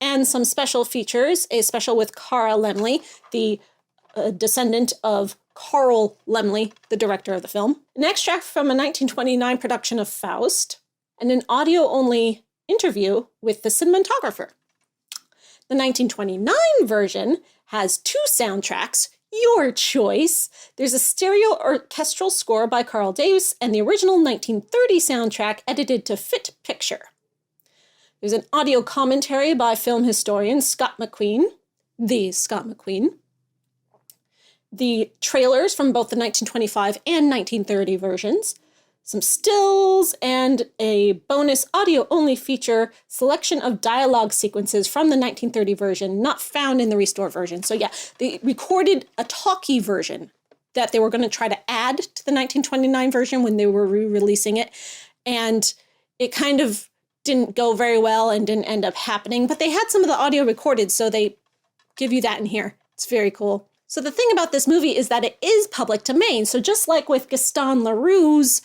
and some special features, a special with Cara Laemmle, the descendant of Carl Laemmle, the director of the film, an extract from a 1929 production of Faust, and an audio-only interview with the cinematographer. The 1929 version has 2 soundtracks, your choice. There's a stereo orchestral score by Carl Davis and the original 1930 soundtrack edited to fit picture. There's an audio commentary by film historian Scott McQueen, the Scott McQueen. The trailers from both the 1925 and 1930 versions, some stills, and a bonus audio-only feature selection of dialogue sequences from the 1930 version, not found in the restored version. So yeah, they recorded a talkie version that they were going to try to add to the 1929 version when they were re-releasing it, and it kind of didn't go very well and didn't end up happening, but they had some of the audio recorded, so they give you that in here. It's very cool. So the thing about this movie is that it is public domain, so just like with Gaston Leroux's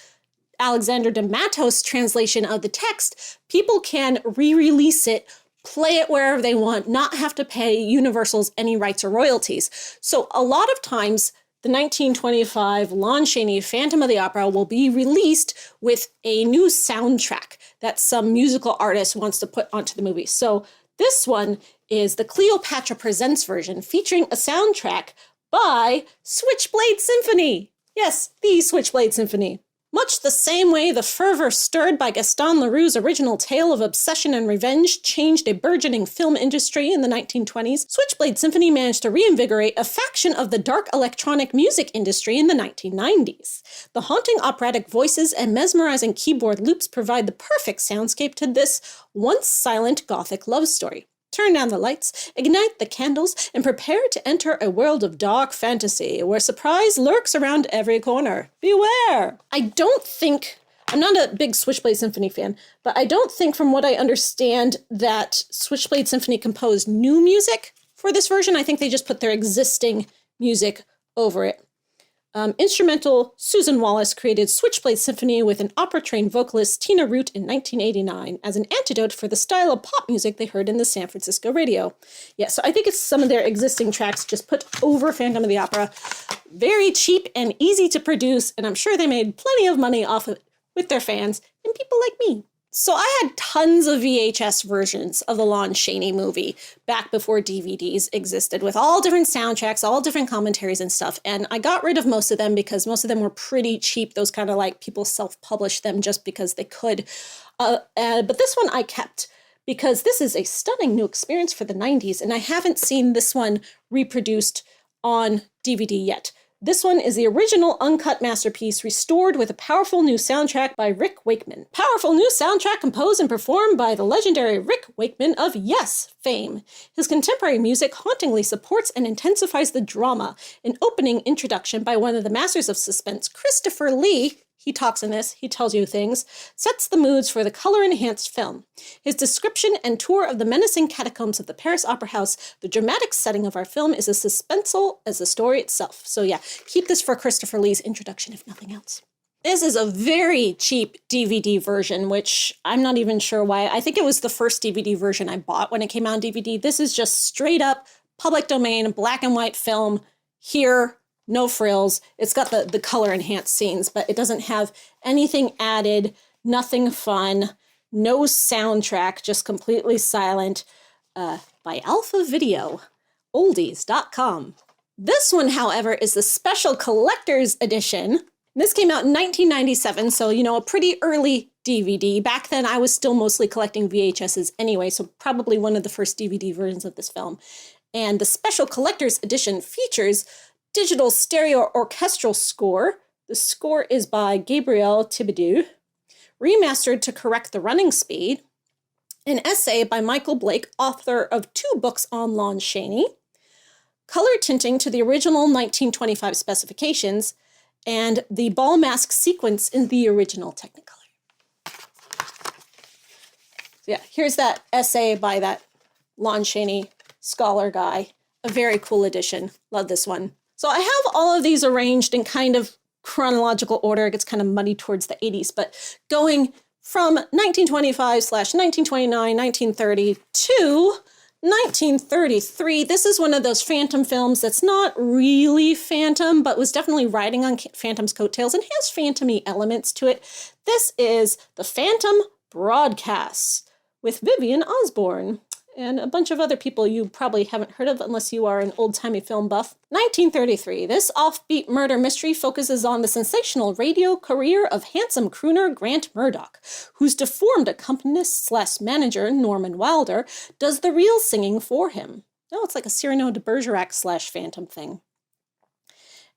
Alexander de Matos translation of the text, people can re-release it, play it wherever they want, not have to pay Universal's any rights or royalties. So a lot of times, the 1925 Lon Chaney Phantom of the Opera will be released with a new soundtrack that some musical artist wants to put onto the movie. So this one is the Cleopatra Presents version, featuring a soundtrack by Switchblade Symphony. Yes, the Switchblade Symphony. Much the same way the fervor stirred by Gaston Leroux's original tale of obsession and revenge changed a burgeoning film industry in the 1920s, Switchblade Symphony managed to reinvigorate a faction of the dark electronic music industry in the 1990s. The haunting operatic voices and mesmerizing keyboard loops provide the perfect soundscape to this once silent Gothic love story. Turn down the lights, ignite the candles, and prepare to enter a world of dark fantasy where surprise lurks around every corner. Beware! I'm not a big Switchblade Symphony fan, but I don't think from what I understand that Switchblade Symphony composed new music for this version. I think they just put their existing music over it. Instrumental Susan Wallace created Switchblade Symphony with an opera-trained vocalist Tina Root in 1989 as an antidote for the style of pop music they heard in the San Francisco radio. Yeah, so I think it's some of their existing tracks just put over Phantom of the Opera. Very cheap and easy to produce, and I'm sure they made plenty of money off of it with their fans and people like me. So I had tons of VHS versions of the Lon Chaney movie back before DVDs existed with all different soundtracks, all different commentaries and stuff. And I got rid of most of them because most of them were pretty cheap. Those kind of like people self-published them just because they could. But this one I kept because this is a stunning new experience for the 90s. And I haven't seen this one reproduced on DVD yet. This one is the original uncut masterpiece restored with a powerful new soundtrack by Rick Wakeman. Powerful new soundtrack composed and performed by the legendary Rick Wakeman of Yes fame. His contemporary music hauntingly supports and intensifies the drama. An opening introduction by one of the masters of suspense, Christopher Lee, He talks in this, he tells you things, sets the moods for the color-enhanced film. His description and tour of the menacing catacombs of the Paris Opera House, the dramatic setting of our film, is as suspenseful as the story itself. So yeah, keep this for Christopher Lee's introduction, if nothing else. This is a very cheap DVD version, which I'm not even sure why. I think it was the first DVD version I bought when it came out on DVD. This is just straight up public domain, black and white film. Here, no frills. It's got the color enhanced scenes, but it doesn't have anything added, nothing fun, no soundtrack, just completely silent, by Alpha Video, oldies.com. This one, however, is the special collector's edition. This came out in 1997, so, you know, a pretty early DVD. Back then, I was still mostly collecting VHSs anyway, so probably one of the first DVD versions of this film. And the special collector's edition features digital stereo orchestral score. The score is by Gabriel Thibodeau, remastered to correct the running speed. An essay by Michael Blake, author of 2 books on Lon Chaney. Color tinting to the original 1925 specifications, and the ball mask sequence in the original Technicolor. So yeah, here's that essay by that Lon Chaney scholar guy. A very cool edition. Love this one. So I have all of these arranged in kind of chronological order. It gets kind of muddy towards the 80s, but going from 1925/1929, 1930 to 1933, this is one of those Phantom films that's not really Phantom, but was definitely riding on Phantom's coattails and has Phantom-y elements to it. This is the Phantom Broadcasts with Vivian Osborne and a bunch of other people you probably haven't heard of unless you are an old-timey film buff. 1933, this offbeat murder mystery focuses on the sensational radio career of handsome crooner Grant Murdoch, whose deformed accompanist/manager, Norman Wilder, does the real singing for him. Oh, it's like a Cyrano de Bergerac/Phantom thing.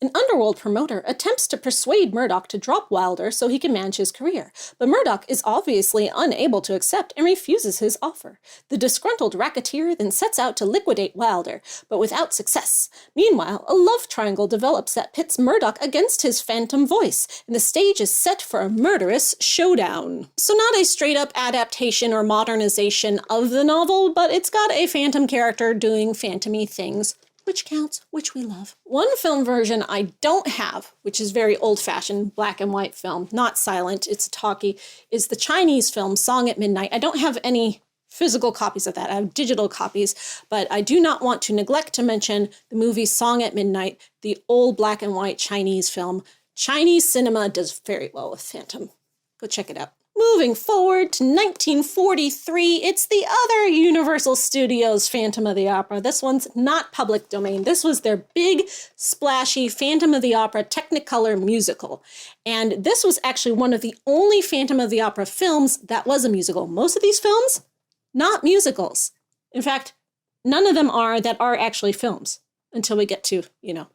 An underworld promoter attempts to persuade Murdoch to drop Wilder so he can manage his career, but Murdoch is obviously unable to accept and refuses his offer. The disgruntled racketeer then sets out to liquidate Wilder, but without success. Meanwhile, a love triangle develops that pits Murdoch against his phantom voice, and the stage is set for a murderous showdown. So not a straight-up adaptation or modernization of the novel, but it's got a phantom character doing phantom-y things, which counts, which we love. One film version I don't have, which is very old-fashioned black and white film, not silent, it's a talkie, is the Chinese film Song at Midnight. I don't have any physical copies of that. I have digital copies, but I do not want to neglect to mention the movie Song at Midnight, the old black and white Chinese film. Chinese cinema does very well with Phantom. Go check it out. Moving forward to 1943, it's the other Universal Studios Phantom of the Opera. This one's not public domain. This was their big, splashy Phantom of the Opera Technicolor musical. And this was actually one of the only Phantom of the Opera films that was a musical. Most of these films, not musicals. In fact, none of them are that are actually films until we get to, you know.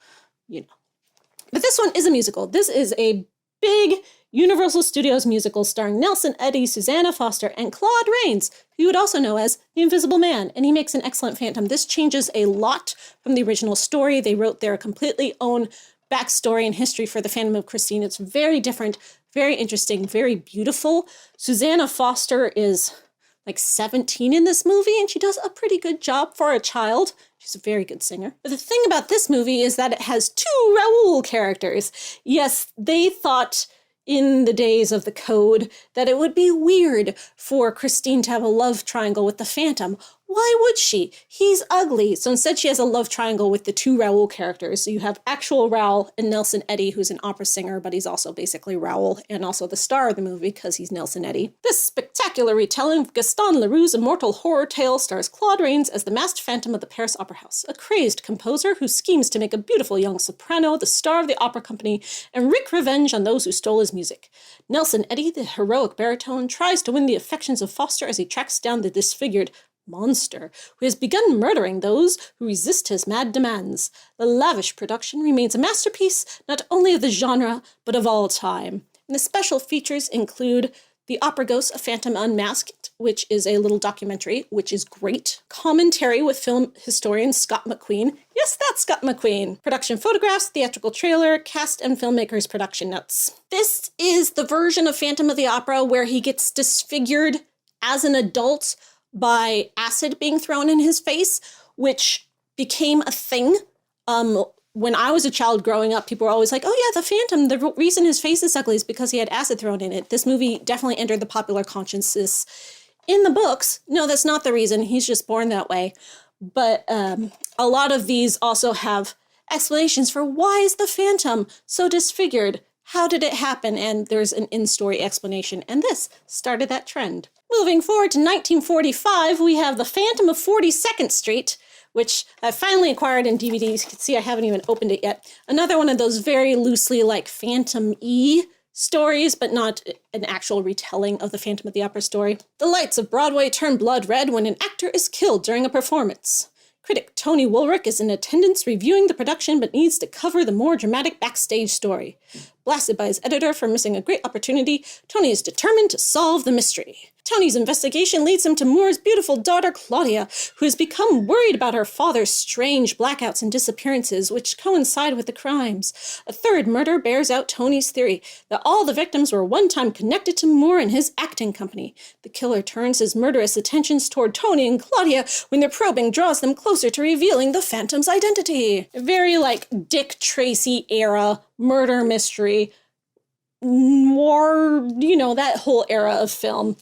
But this one is a musical. This is a big Universal Studios musical starring Nelson Eddy, Susanna Foster, and Claude Rains, who you would also know as the Invisible Man, and he makes an excellent Phantom. This changes a lot from the original story. They wrote their completely own backstory and history for the Phantom of Christine. It's very different, very interesting, very beautiful. Susanna Foster is like 17 in this movie, and she does a pretty good job for a child. She's a very good singer. But the thing about this movie is that it has 2 Raoul characters. Yes, they thought in the days of the Code that it would be weird for Christine to have a love triangle with the Phantom. Why would she? He's ugly. So instead she has a love triangle with the 2 Raoul characters. So you have actual Raoul and Nelson Eddy, who's an opera singer, but he's also basically Raoul and also the star of the movie because he's Nelson Eddy. This spectacular retelling of Gaston Leroux's immortal horror tale stars Claude Rains as the masked Phantom of the Paris Opera House, a crazed composer who schemes to make a beautiful young soprano the star of the opera company and wreak revenge on those who stole his music. Nelson Eddy, the heroic baritone, tries to win the affections of Foster as he tracks down the disfigured monster who has begun murdering those who resist his mad demands. The lavish production remains a masterpiece not only of the genre, but of all time. And the special features include The Opera Ghost, A Phantom Unmasked, which is a little documentary, which is great. Commentary with film historian Scott McQueen. Yes, that's Scott McQueen. Production photographs, theatrical trailer, cast and filmmakers' production notes. This is the version of Phantom of the Opera where he gets disfigured as an adult by acid being thrown in his face, which became a thing. When I was a child growing up, people were always like, oh yeah, the Phantom, the reason his face is ugly is because he had acid thrown in it. This movie definitely entered the popular consciousness. In the books, no, that's not the reason. He's just born that way. But a lot of these also have explanations for why is the Phantom so disfigured? How did it happen? And there's an in-story explanation. And this started that trend. Moving forward to 1945, we have The Phantom of 42nd Street, which I finally acquired in DVDs. You can see I haven't even opened it yet. Another one of those very loosely like Phantom-y stories, but not an actual retelling of the Phantom of the Opera story. The lights of Broadway turn blood red when an actor is killed during a performance. Critic Tony Woolrick is in attendance reviewing the production but needs to cover the more dramatic backstage story. Blasted by his editor for missing a great opportunity, Tony is determined to solve the mystery. Tony's investigation leads him to Moore's beautiful daughter Claudia, who has become worried about her father's strange blackouts and disappearances, which coincide with the crimes. A third murder bears out Tony's theory that all the victims were one time connected to Moore and his acting company. The killer turns his murderous attentions toward Tony and Claudia when their probing draws them closer to revealing the Phantom's identity. A very like Dick Tracy era murder mystery, more, that whole era of film.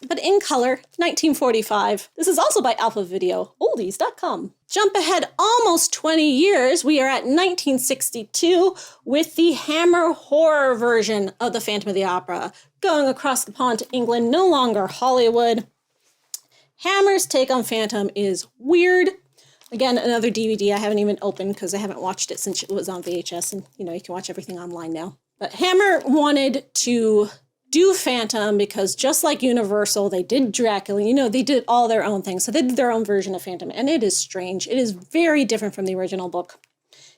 But in color, 1945. This is also by Alpha Video, oldies.com. Jump ahead almost 20 years, we are at 1962 with the Hammer horror version of the Phantom of the Opera. Going across the pond to England, no longer Hollywood. Hammer's take on Phantom is weird. Again, another DVD I haven't even opened because I haven't watched it since it was on VHS, and you can watch everything online now. But Hammer wanted to do Phantom because just like Universal, they did Dracula, they did all their own things. So they did their own version of Phantom, and it is strange. It is very different from the original book.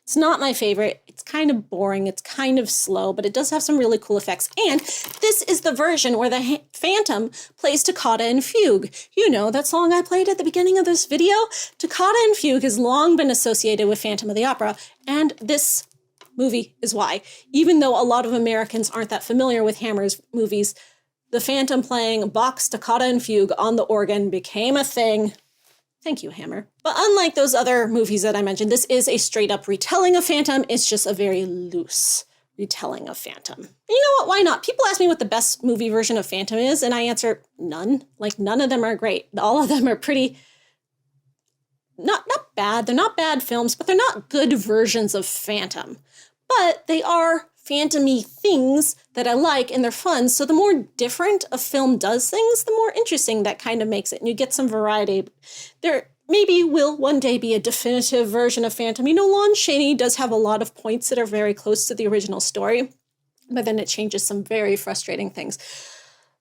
It's not my favorite. It's kind of boring. It's kind of slow, but it does have some really cool effects. And this is the version where the Phantom plays Toccata and Fugue. That song I played at the beginning of this video? Toccata and Fugue has long been associated with Phantom of the Opera, and this movie is why. Even though a lot of Americans aren't that familiar with Hammer's movies, the Phantom playing Bach's Toccata and Fugue on the organ became a thing. Thank you, Hammer. But unlike those other movies that I mentioned, this is a straight-up retelling of Phantom. It's just a very loose retelling of Phantom. And you know what? Why not? People ask me what the best movie version of Phantom is, and I answer none. Like, none of them are great. All of them are pretty not bad. They're not bad films, but they're not good versions of Phantom. But they are Phantom-y things that I like, and they're fun. So the more different a film does things, the more interesting that kind of makes it. And you get some variety. There maybe will one day be a definitive version of Phantom. Lon Chaney does have a lot of points that are very close to the original story, but then it changes some very frustrating things.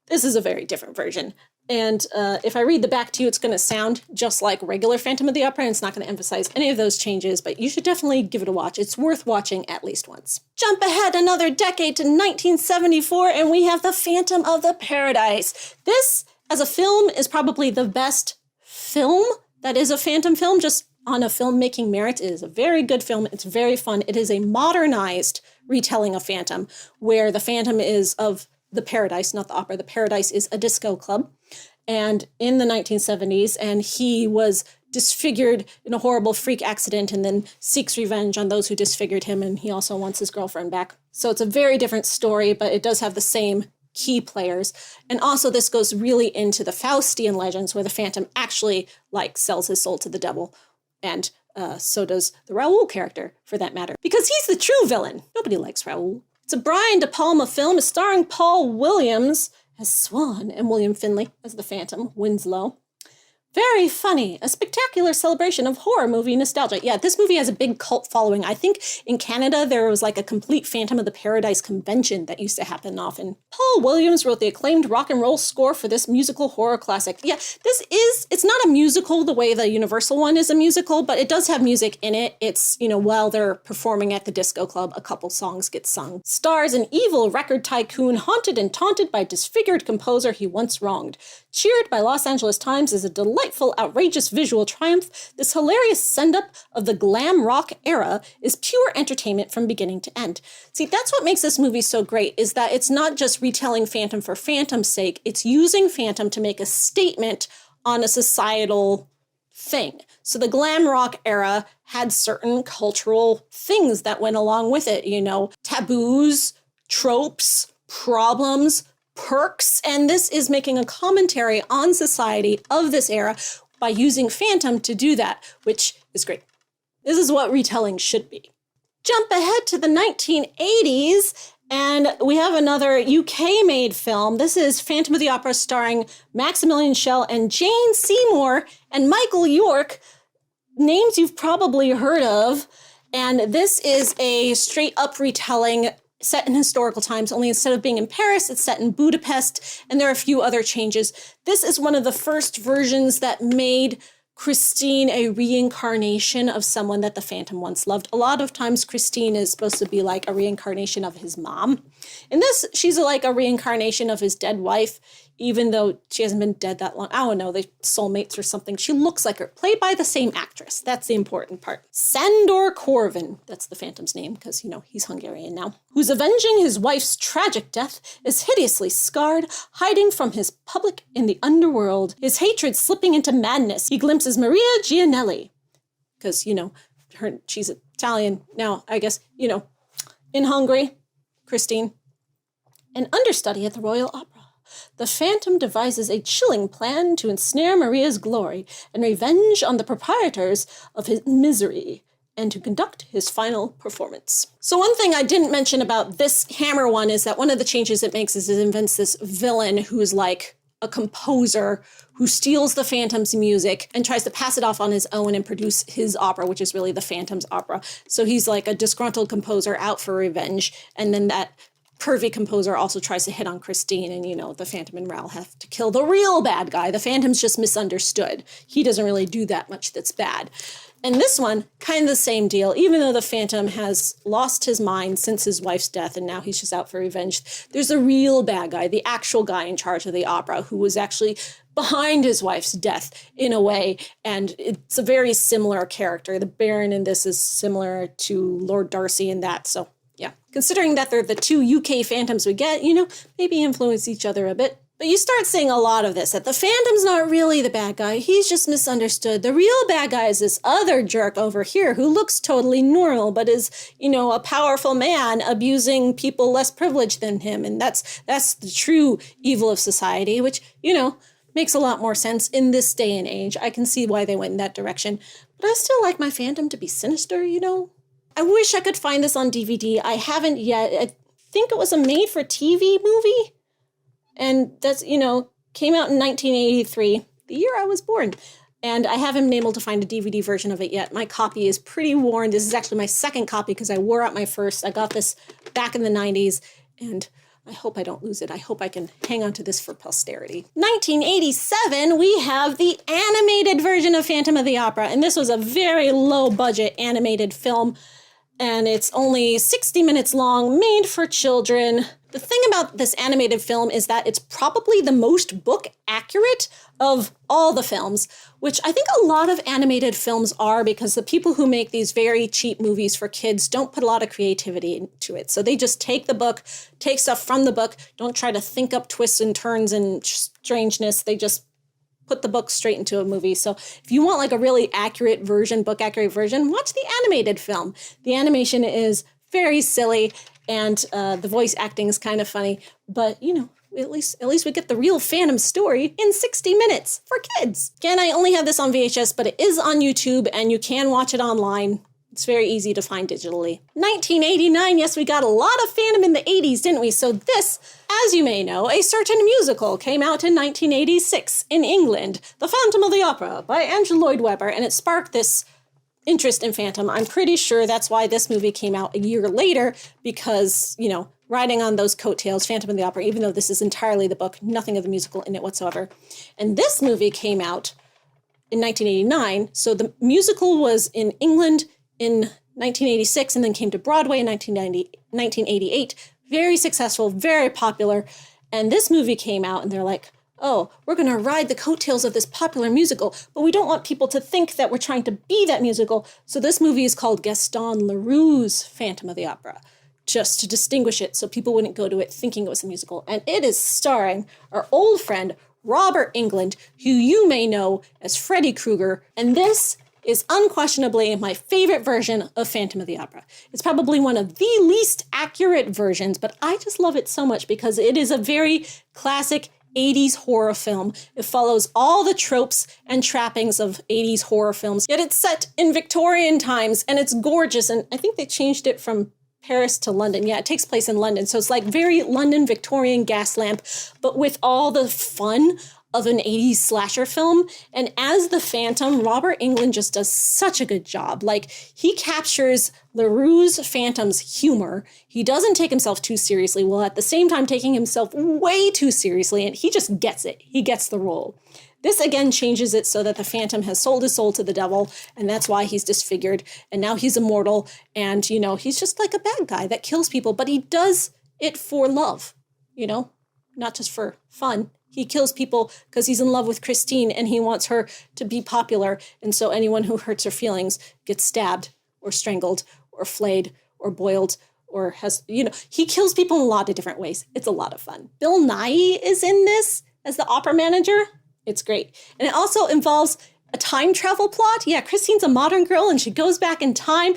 This is a very different version. And if I read the back to you, it's going to sound just like regular Phantom of the Opera, and it's not going to emphasize any of those changes, but you should definitely give it a watch. It's worth watching at least once. Jump ahead another decade to 1974, and we have The Phantom of the Paradise. This, as a film, is probably the best film that is a Phantom film, just on a filmmaking merit. It is a very good film. It's very fun. It is a modernized retelling of Phantom, where the Phantom is of the Paradise, not the opera. The Paradise is a disco club, and in the 1970s, and he was disfigured in a horrible freak accident and then seeks revenge on those who disfigured him, and he also wants his girlfriend back. So it's a very different story, but it does have the same key players. And also this goes really into the Faustian legends, where the Phantom actually sells his soul to the devil, and so does the Raoul character, for that matter, because he's the true villain. Nobody likes Raoul. It's a Brian De Palma film starring Paul Williams as Swan and William Finley as the Phantom, Winslow. Very funny. A spectacular celebration of horror movie nostalgia. Yeah, this movie has a big cult following. I think in Canada there was like a complete Phantom of the Paradise convention that used to happen often. Paul Williams wrote the acclaimed rock and roll score for this musical horror classic. Yeah, it's not a musical the way the Universal one is a musical, but it does have music in it. It's, while they're performing at the disco club, a couple songs get sung. Stars an evil record tycoon haunted and taunted by disfigured composer he once wronged. Cheered by Los Angeles Times as a delightful, outrageous visual triumph, this hilarious send-up of the glam rock era is pure entertainment from beginning to end. See, that's what makes this movie so great, is that it's not just retelling Phantom for Phantom's sake, it's using Phantom to make a statement on a societal thing. So the glam rock era had certain cultural things that went along with it, taboos, tropes, problems, perks, and this is making a commentary on society of this era by using Phantom to do that, which is great. This is what retelling should be. Jump ahead to the 1980s, and we have another UK-made film. This is Phantom of the Opera starring Maximilian Schell and Jane Seymour and Michael York, names you've probably heard of, and this is a straight-up retelling set in historical times, only instead of being in Paris, it's set in Budapest, and there are a few other changes. This is one of the first versions that made Christine a reincarnation of someone that the Phantom once loved. A lot of times Christine is supposed to be like a reincarnation of his mom. In this, she's like a reincarnation of his dead wife, even though she hasn't been dead that long. I don't know, they soulmates or something. She looks like her, played by the same actress. That's the important part. Sandor Corvin, that's the Phantom's name, because, he's Hungarian now, who's avenging his wife's tragic death, is hideously scarred, hiding from his public in the underworld, his hatred slipping into madness. He glimpses Maria Gianelli, because, she's Italian now, I guess, in Hungary, Christine, an understudy at the Royal Opera. The Phantom devises a chilling plan to ensnare Maria's glory and revenge on the proprietors of his misery, and to conduct his final performance. So one thing I didn't mention about this Hammer one is that one of the changes it makes is it invents this villain who is like a composer who steals the Phantom's music and tries to pass it off on his own and produce his opera, which is really the Phantom's opera. So he's like a disgruntled composer out for revenge, and then that pervy composer also tries to hit on Christine, and, the Phantom and Raoul have to kill the real bad guy. The Phantom's just misunderstood. He doesn't really do that much that's bad. And this one, kind of the same deal. Even though the Phantom has lost his mind since his wife's death, and now he's just out for revenge, there's a real bad guy, the actual guy in charge of the opera, who was actually behind his wife's death in a way, and it's a very similar character. The Baron in this is similar to Lord Darcy in that, so yeah. Considering that they're the two UK Phantoms we get, maybe influence each other a bit. But you start seeing a lot of this, that the Phantom's not really the bad guy, he's just misunderstood. The real bad guy is this other jerk over here who looks totally normal, but is, a powerful man abusing people less privileged than him. And that's the true evil of society, which, makes a lot more sense in this day and age. I can see why they went in that direction. But I still like my Phantom to be sinister, I wish I could find this on DVD. I haven't yet. I think it was a made-for-TV movie. And that's, came out in 1983, the year I was born. And I haven't been able to find a DVD version of it yet. My copy is pretty worn. This is actually my second copy because I wore out my first. I got this back in the 90s, and I hope I don't lose it. I hope I can hang on to this for posterity. 1987, we have the animated version of Phantom of the Opera. And this was a very low-budget animated film. And it's only 60 minutes long, made for children. The thing about this animated film is that it's probably the most book accurate of all the films, which I think a lot of animated films are, because the people who make these very cheap movies for kids don't put a lot of creativity into it. So they just take the book, take stuff from the book, don't try to think up twists and turns and strangeness. They just put the book straight into a movie. So if you want like a really accurate version, book accurate version, watch the animated film. The animation is very silly, and the voice acting is kind of funny, but at least we get the real Phantom story in 60 minutes for kids. Again, I only have this on VHS, but it is on YouTube, and you can watch it online. It's very easy to find digitally. 1989, yes, we got a lot of Phantom in the 80s, didn't we? So this, as you may know, A Certain Musical came out in 1986 in England, The Phantom of the Opera by Andrew Lloyd Webber, and it sparked this interest in Phantom. I'm pretty sure that's why this movie came out a year later, because, you know, riding on those coattails, Phantom of the Opera, even though this is entirely the book, nothing of the musical in it whatsoever. And this movie came out in 1989, so the musical was in England in 1986 and then came to Broadway in 1988. Very successful, very popular. And this movie came out and they're like, oh, we're going to ride the coattails of this popular musical, but we don't want people to think that we're trying to be that musical. So this movie is called Gaston Leroux's Phantom of the Opera, just to distinguish it so people wouldn't go to it thinking it was a musical. And it is starring our old friend, Robert Englund, who you may know as Freddy Krueger. And this is unquestionably my favorite version of Phantom of the Opera. It's probably one of the least accurate versions, but I just love it so much because it is a very classic 80s horror film. It follows all the tropes and trappings of 80s horror films, yet it's set in Victorian times and it's gorgeous. And I think they changed it from Paris to London. Yeah, it takes place in London. So it's like very London Victorian gas lamp, but with all the fun of an 80s slasher film. And as the Phantom, Robert Englund just does such a good job. Like, he captures Leroux's Phantom's humor. He doesn't take himself too seriously, while at the same time taking himself way too seriously, and he just gets it. He gets the role. This again changes it so that the Phantom has sold his soul to the devil, and that's why he's disfigured, and now he's immortal, and, you know, he's just like a bad guy that kills people, but he does it for love, you know, not just for fun. He kills people because he's in love with Christine and he wants her to be popular. And so anyone who hurts her feelings gets stabbed or strangled or flayed or boiled or has, you know, he kills people in a lot of different ways. It's a lot of fun. Bill Nighy is in this as the opera manager. It's great. And it also involves a time travel plot. Yeah, Christine's a modern girl and she goes back in time.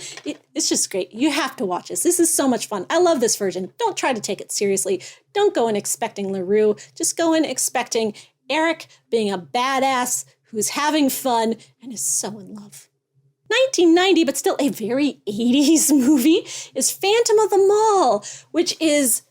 It's just great. You have to watch this. This is so much fun. I love this version. Don't try to take it seriously. Don't go in expecting Leroux. Just go in expecting Eric being a badass who's having fun and is so in love. 1990, but still a very 80s movie, is Phantom of the Mall, which is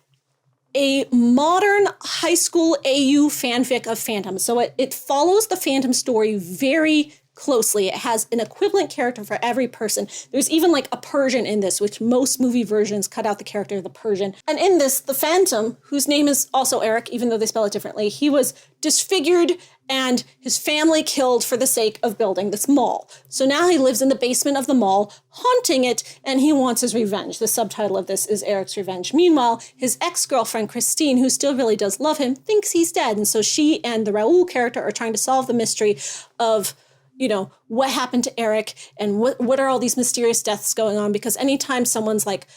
a modern high school AU fanfic of Phantom. So it follows the Phantom story very closely. It has an equivalent character for every person. There's even like a Persian in this, which most movie versions cut out the character of the Persian. And in this, the Phantom, whose name is also Eric, even though they spell it differently, he was disfigured and his family killed for the sake of building this mall. So now he lives in the basement of the mall, haunting it, and he wants his revenge. The subtitle of this is Eric's Revenge. Meanwhile, his ex-girlfriend, Christine, who still really does love him, thinks he's dead. And so she and the Raoul character are trying to solve the mystery of, you know, what happened to Eric and what are all these mysterious deaths going on? Because anytime someone's like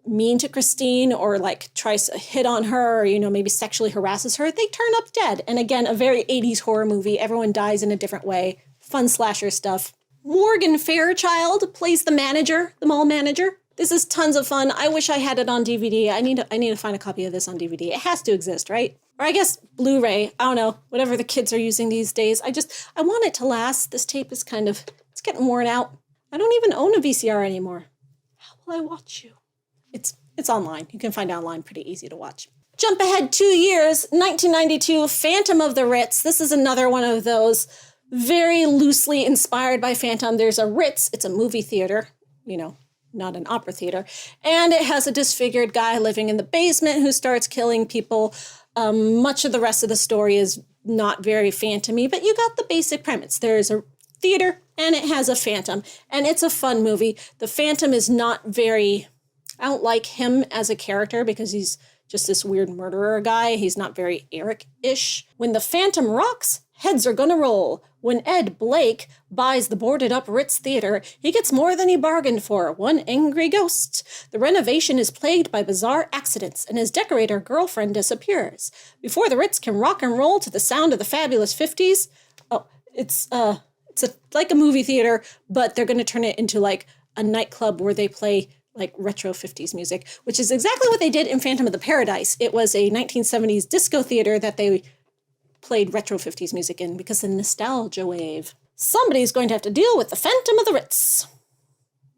mean to Christine or like tries to hit on her or, you know, maybe sexually harasses her, they turn up dead. And again, a very 80s horror movie. Everyone dies in a different way. Fun slasher stuff. Morgan Fairchild plays the manager, the mall manager. This is tons of fun. I wish I had it on DVD. I need to find a copy of this on DVD. It has to exist, right? Or I guess Blu-ray. I don't know. Whatever the kids are using these days. I want it to last. This tape is it's getting worn out. I don't even own a VCR anymore. How will I watch you? It's online. You can find it online. Pretty easy to watch. Jump ahead 2 years. 1992, Phantom of the Ritz. This is another one of those very loosely inspired by Phantom. There's a Ritz. It's a movie theater, you know, not an opera theater. And it has a disfigured guy living in the basement who starts killing people. Much of the rest of the story is not very phantom-y, but you got the basic premise. There's a theater and it has a Phantom, and it's a fun movie. The Phantom is not very, I don't like him as a character because he's just this weird murderer guy. He's not very Eric-ish. When the Phantom rocks, heads are gonna roll. When Ed Blake buys the boarded-up Ritz Theater, he gets more than he bargained for, one angry ghost. The renovation is plagued by bizarre accidents, and his decorator girlfriend disappears. Before the Ritz can rock and roll to the sound of the fabulous 50s, it's like a movie theater, but they're going to turn it into like a nightclub where they play like retro 50s music, which is exactly what they did in Phantom of the Paradise. It was a 1970s disco theater that they played retro 50s music in because of the nostalgia wave. Somebody's going to have to deal with the Phantom of the Ritz.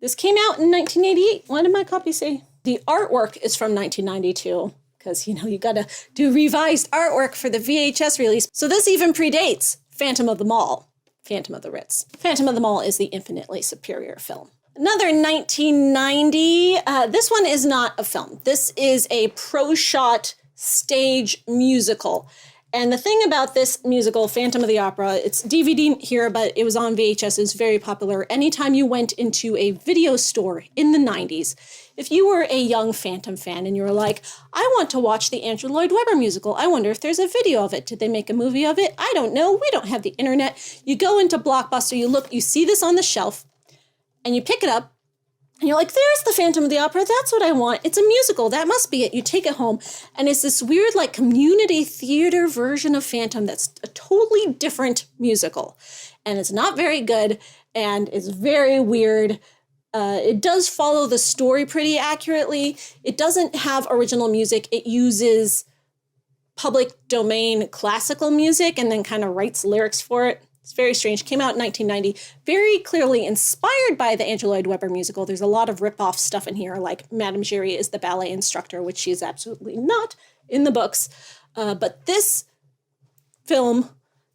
This came out in 1988. What did my copy say? The artwork is from 1992 because, you got to do revised artwork for the VHS release. So this even predates Phantom of the Mall, Phantom of the Ritz. Phantom of the Mall is the infinitely superior film. Another 1990, this one is not a film. This is a pro-shot stage musical. And the thing about this musical, Phantom of the Opera, it's DVD here, but it was on VHS, it's very popular. Anytime you went into a video store in the 90s, if you were a young Phantom fan and you were like, I want to watch the Andrew Lloyd Webber musical, I wonder if there's a video of it. Did they make a movie of it? I don't know. We don't have the internet. You go into Blockbuster, you look, you see this on the shelf, and you pick it up, and you're like, there's the Phantom of the Opera. That's what I want. It's a musical. That must be it. You take it home, and it's this weird, like, community theater version of Phantom that's a totally different musical. And it's not very good, and it's very weird. It does follow the story pretty accurately. It doesn't have original music. It uses public domain classical music and then kind of writes lyrics for it. It's very strange. Came out in 1990. Very clearly inspired by the Andrew Lloyd Webber musical. There's a lot of rip-off stuff in here, like Madame Giry is the ballet instructor, which she is absolutely not in the books. But this film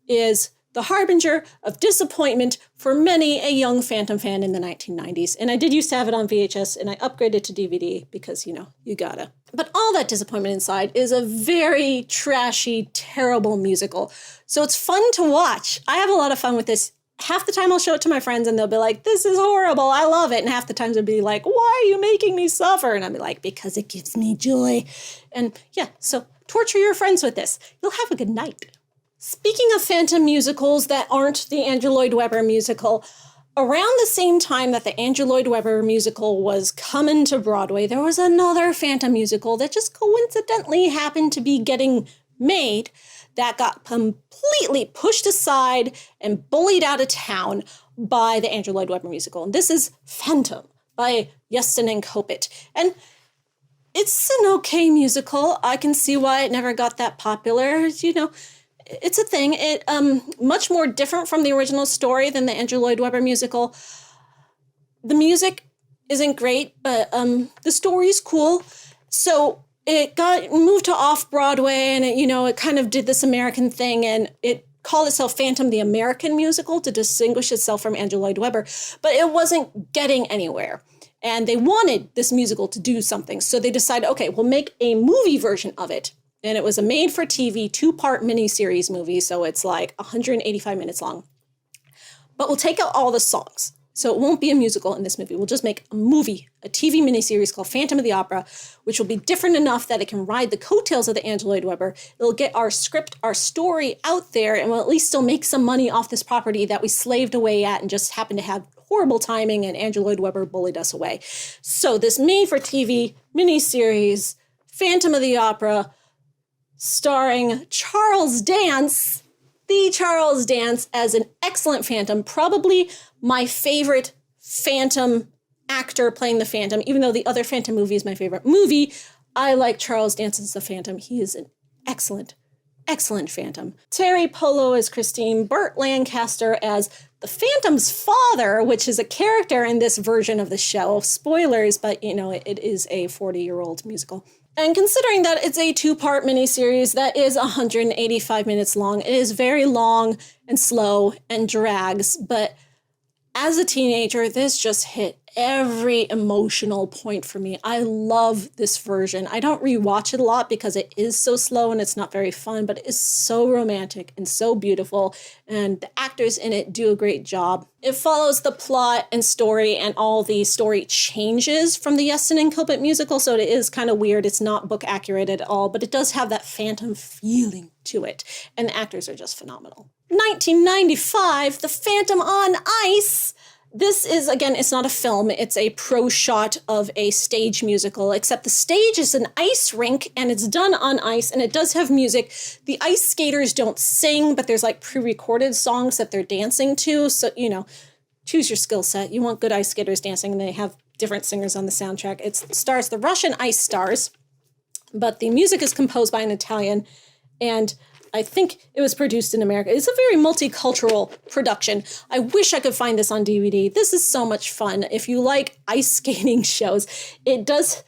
is the harbinger of disappointment for many a young Phantom fan in the 1990s. And I did used to have it on VHS, and I upgraded to DVD because, you gotta. But all that disappointment inside is a very trashy, terrible musical. So it's fun to watch. I have a lot of fun with this. Half the time I'll show it to my friends and they'll be like, this is horrible, I love it. And half the times they'll be like, why are you making me suffer? And I'll be like, because it gives me joy. And yeah, so torture your friends with this. You'll have a good night. Speaking of Phantom musicals that aren't the Andrew Lloyd Webber musical, around the same time that the Andrew Lloyd Webber musical was coming to Broadway, there was another Phantom musical that just coincidentally happened to be getting made that got completely pushed aside and bullied out of town by the Andrew Lloyd Webber musical. And this is Phantom by Gaston Leroux. And it's an okay musical. I can see why it never got that popular, It's a thing. It much more different from the original story than the Andrew Lloyd Webber musical. The music isn't great, but the story's cool. So it got moved to off-Broadway, and it kind of did this American thing, and it called itself Phantom the American Musical to distinguish itself from Andrew Lloyd Webber, but it wasn't getting anywhere. And they wanted this musical to do something, so they decided, okay, we'll make a movie version of it. And it was a made-for-TV 2-part miniseries movie, so it's like 185 minutes long. But we'll take out all the songs, so it won't be a musical in this movie. We'll just make a movie, a TV miniseries called Phantom of the Opera, which will be different enough that it can ride the coattails of the Andrew Lloyd Webber. It'll get our script, our story out there, and we'll at least still make some money off this property that we slaved away at and just happened to have horrible timing, and Andrew Lloyd Webber bullied us away. So this made-for-TV miniseries, Phantom of the Opera, starring Charles Dance, the Charles Dance, as an excellent Phantom, probably my favorite Phantom actor playing the Phantom. Even though the other Phantom movie is my favorite movie, I like Charles Dance as the Phantom. He is an excellent, excellent Phantom. Terry Polo as Christine, Burt Lancaster as the Phantom's father, which is a character in this version of the show. Spoilers, but it is a 40-year-old musical. And considering that it's a 2-part miniseries that is 185 minutes long, it is very long and slow and drags. But as a teenager, this just hit every emotional point for me. I love this version. I don't rewatch it a lot because it is so slow and it's not very fun, but it is so romantic and so beautiful. And the actors in it do a great job. It follows the plot and story, and all the story changes from the Gaston Leroux musical, so it is kind of weird. It's not book accurate at all, but it does have that Phantom feeling to it. And the actors are just phenomenal. 1995, The Phantom on Ice. This is, again, it's not a film. It's a pro shot of a stage musical, except the stage is an ice rink and it's done on ice, and it does have music. The ice skaters don't sing, but there's like pre-recorded songs that they're dancing to. So, choose your skill set. You want good ice skaters dancing, and they have different singers on the soundtrack. It stars the Russian ice stars, but the music is composed by an Italian. And I think it was produced in America. It's a very multicultural production. I wish I could find this on DVD. This is so much fun. If you like ice skating shows, it does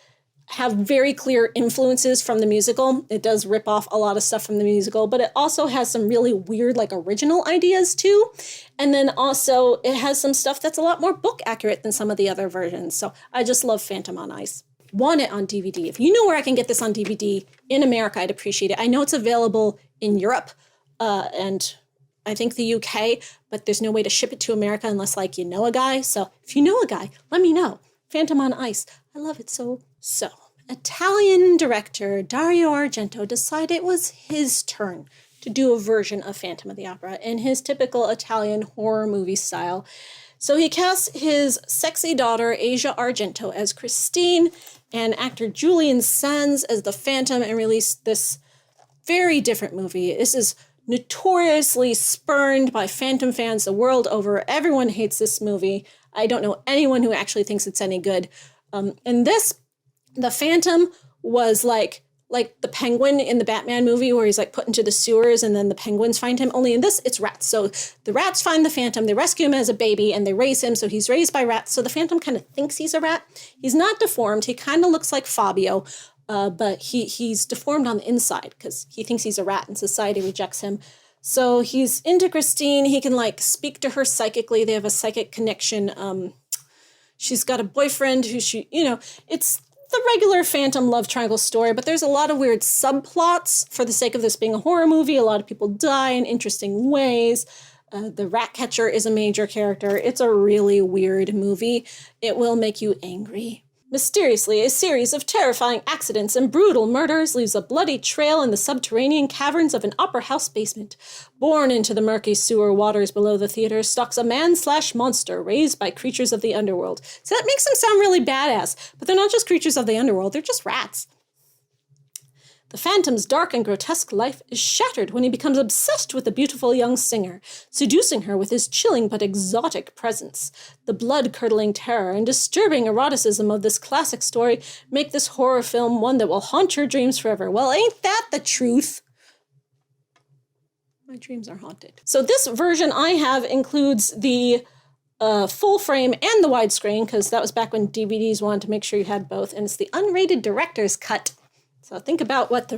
have very clear influences from the musical. It does rip off a lot of stuff from the musical, but it also has some really weird, like, original ideas too. And then also it has some stuff that's a lot more book accurate than some of the other versions. So I just love Phantom on Ice. Want it on DVD. If you know where I can get this on DVD in America, I'd appreciate it. I know it's available in Europe and I think the UK, but there's no way to ship it to America unless, like, you know a guy. So if you know a guy, let me know. Phantom on Ice. I love it so. Italian director Dario Argento decided it was his turn to do a version of Phantom of the Opera in his typical Italian horror movie style. So he cast his sexy daughter, Asia Argento, as Christine, and actor Julian Sands as the Phantom, and released this very different movie. This is notoriously spurned by Phantom fans the world over. Everyone hates this movie. I don't know anyone who actually thinks it's any good. And this, the Phantom was like the penguin in the Batman movie where he's like put into the sewers and then the penguins find him. Only in this, it's rats. So the rats find the Phantom, they rescue him as a baby and they raise him. So he's raised by rats. So the Phantom kind of thinks he's a rat. He's not deformed. He kind of looks like Fabio, but he's deformed on the inside because he thinks he's a rat and society rejects him. So he's into Christine. He can, like, speak to her psychically. They have a psychic connection. She's got a boyfriend who it's the regular Phantom love triangle story, but there's a lot of weird subplots for the sake of this being a horror movie. A lot of people die in interesting ways. The rat catcher is a major character. It's a really weird movie. It will make you angry. Mysteriously, a series of terrifying accidents and brutal murders leaves a bloody trail in the subterranean caverns of an opera house basement. Born into the murky sewer waters below the theater stalks a man/monster raised by creatures of the underworld. So that makes them sound really badass, but they're not just creatures of the underworld, they're just rats. The Phantom's dark and grotesque life is shattered when he becomes obsessed with the beautiful young singer, seducing her with his chilling but exotic presence. The blood-curdling terror and disturbing eroticism of this classic story make this horror film one that will haunt your dreams forever. Well, ain't that the truth? My dreams are haunted. So this version I have includes the full frame and the widescreen, because that was back when DVDs wanted to make sure you had both, and it's the unrated director's cut. So think about what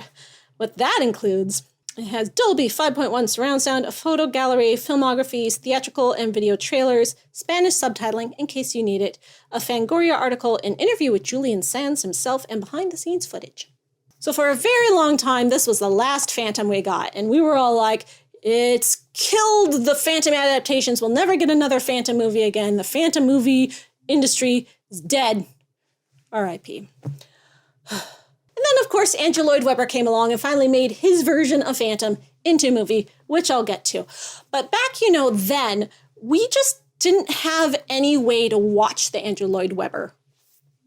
that includes. It has Dolby 5.1 surround sound, a photo gallery, filmographies, theatrical and video trailers, Spanish subtitling in case you need it, a Fangoria article, an interview with Julian Sands himself, and behind-the-scenes footage. So for a very long time, this was the last Phantom we got, and we were all like, it's killed the Phantom adaptations. We'll never get another Phantom movie again. The Phantom movie industry is dead. R.I.P. And then, of course, Andrew Lloyd Webber came along and finally made his version of Phantom into a movie, which I'll get to. But back, then, we just didn't have any way to watch the Andrew Lloyd Webber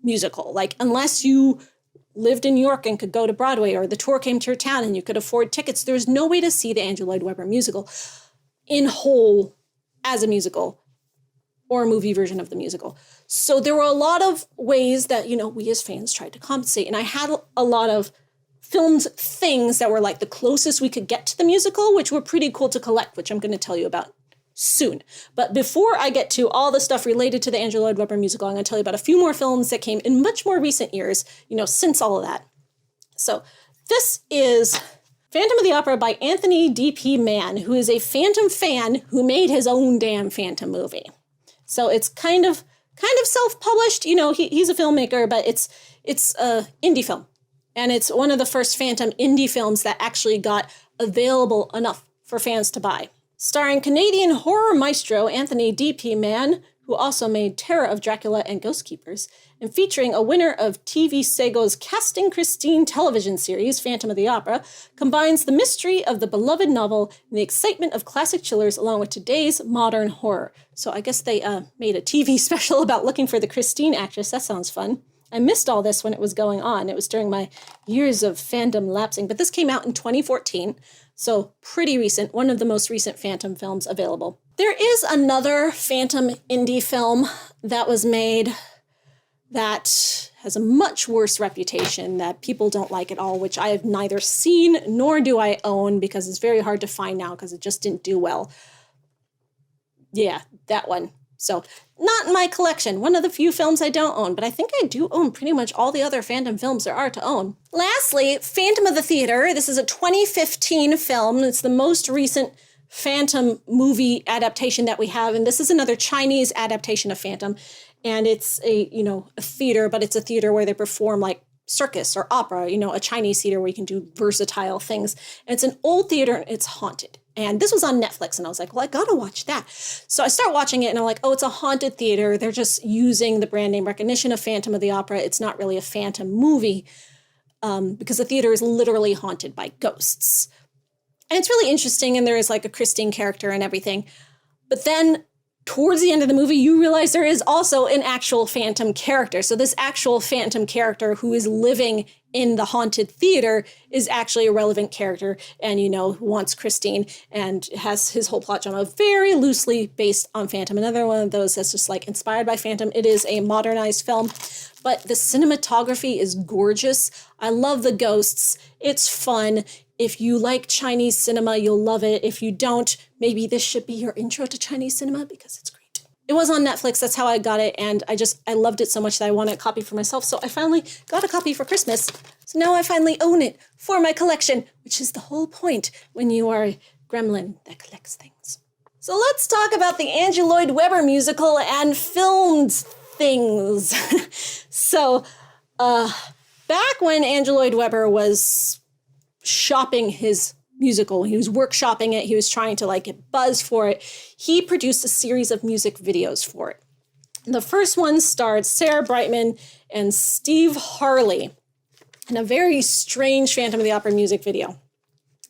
musical. Like, unless you lived in New York and could go to Broadway, or the tour came to your town and you could afford tickets, there was no way to see the Andrew Lloyd Webber musical in whole as a musical or a movie version of the musical. So there were a lot of ways that, we as fans tried to compensate. And I had a lot of filmed things that were like the closest we could get to the musical, which were pretty cool to collect, which I'm going to tell you about soon. But before I get to all the stuff related to the Andrew Lloyd Webber musical, I'm going to tell you about a few more films that came in much more recent years, since all of that. So this is Phantom of the Opera by Anthony D.P. Mann, who is a Phantom fan who made his own damn Phantom movie. So it's kind of self-published. He's a filmmaker, but it's a indie film. And it's one of the first Phantom indie films that actually got available enough for fans to buy. Starring Canadian horror maestro Anthony D.P. Mann, who also made Terror of Dracula and Ghost Keepers, and featuring a winner of TV Sego's Casting Christine television series, Phantom of the Opera, combines the mystery of the beloved novel and the excitement of classic chillers along with today's modern horror. So I guess they made a TV special about looking for the Christine actress. That sounds fun. I missed all this when it was going on. It was during my years of fandom lapsing, but this came out in 2014, so pretty recent, one of the most recent Phantom films available. There is another Phantom indie film that was made that has a much worse reputation that people don't like at all, which I have neither seen nor do I own because it's very hard to find now because it just didn't do well. Yeah, that one. So not in my collection. One of the few films I don't own, but I think I do own pretty much all the other Phantom films there are to own. Lastly, Phantom of the Theater. This is a 2015 film. It's the most recent Phantom movie adaptation that we have, and this is another Chinese adaptation of Phantom. And it's a theater, but it's a theater where they perform like circus or opera, a Chinese theater where you can do versatile things. And it's an old theater and it's haunted. And this was on Netflix, and I was like, well, I gotta watch that. So I start watching it, and I'm like, oh, it's a haunted theater. They're just using the brand name recognition of Phantom of the Opera. It's not really a Phantom movie because the theater is literally haunted by ghosts. And it's really interesting, and there is like a Christine character and everything. But then towards the end of the movie, you realize there is also an actual Phantom character. So this actual Phantom character who is living in the haunted theater is actually a relevant character and, wants Christine and has his whole plot drama very loosely based on Phantom. Another one of those that's just like inspired by Phantom. It is a modernized film, but the cinematography is gorgeous. I love the ghosts. It's fun. If you like Chinese cinema, you'll love it. If you don't, maybe this should be your intro to Chinese cinema because it's great. It was on Netflix. That's how I got it. And I loved it so much that I wanted a copy for myself. So I finally got a copy for Christmas. So now I finally own it for my collection, which is the whole point when you are a gremlin that collects things. So let's talk about the Andrew Lloyd Webber musical and filmed things. So back when Andrew Lloyd Webber was shopping his musical, he was workshopping it, he was trying to get buzz for it, he produced a series of music videos for it. The first one starred Sarah Brightman and Steve Harley in a very strange Phantom of the Opera music video.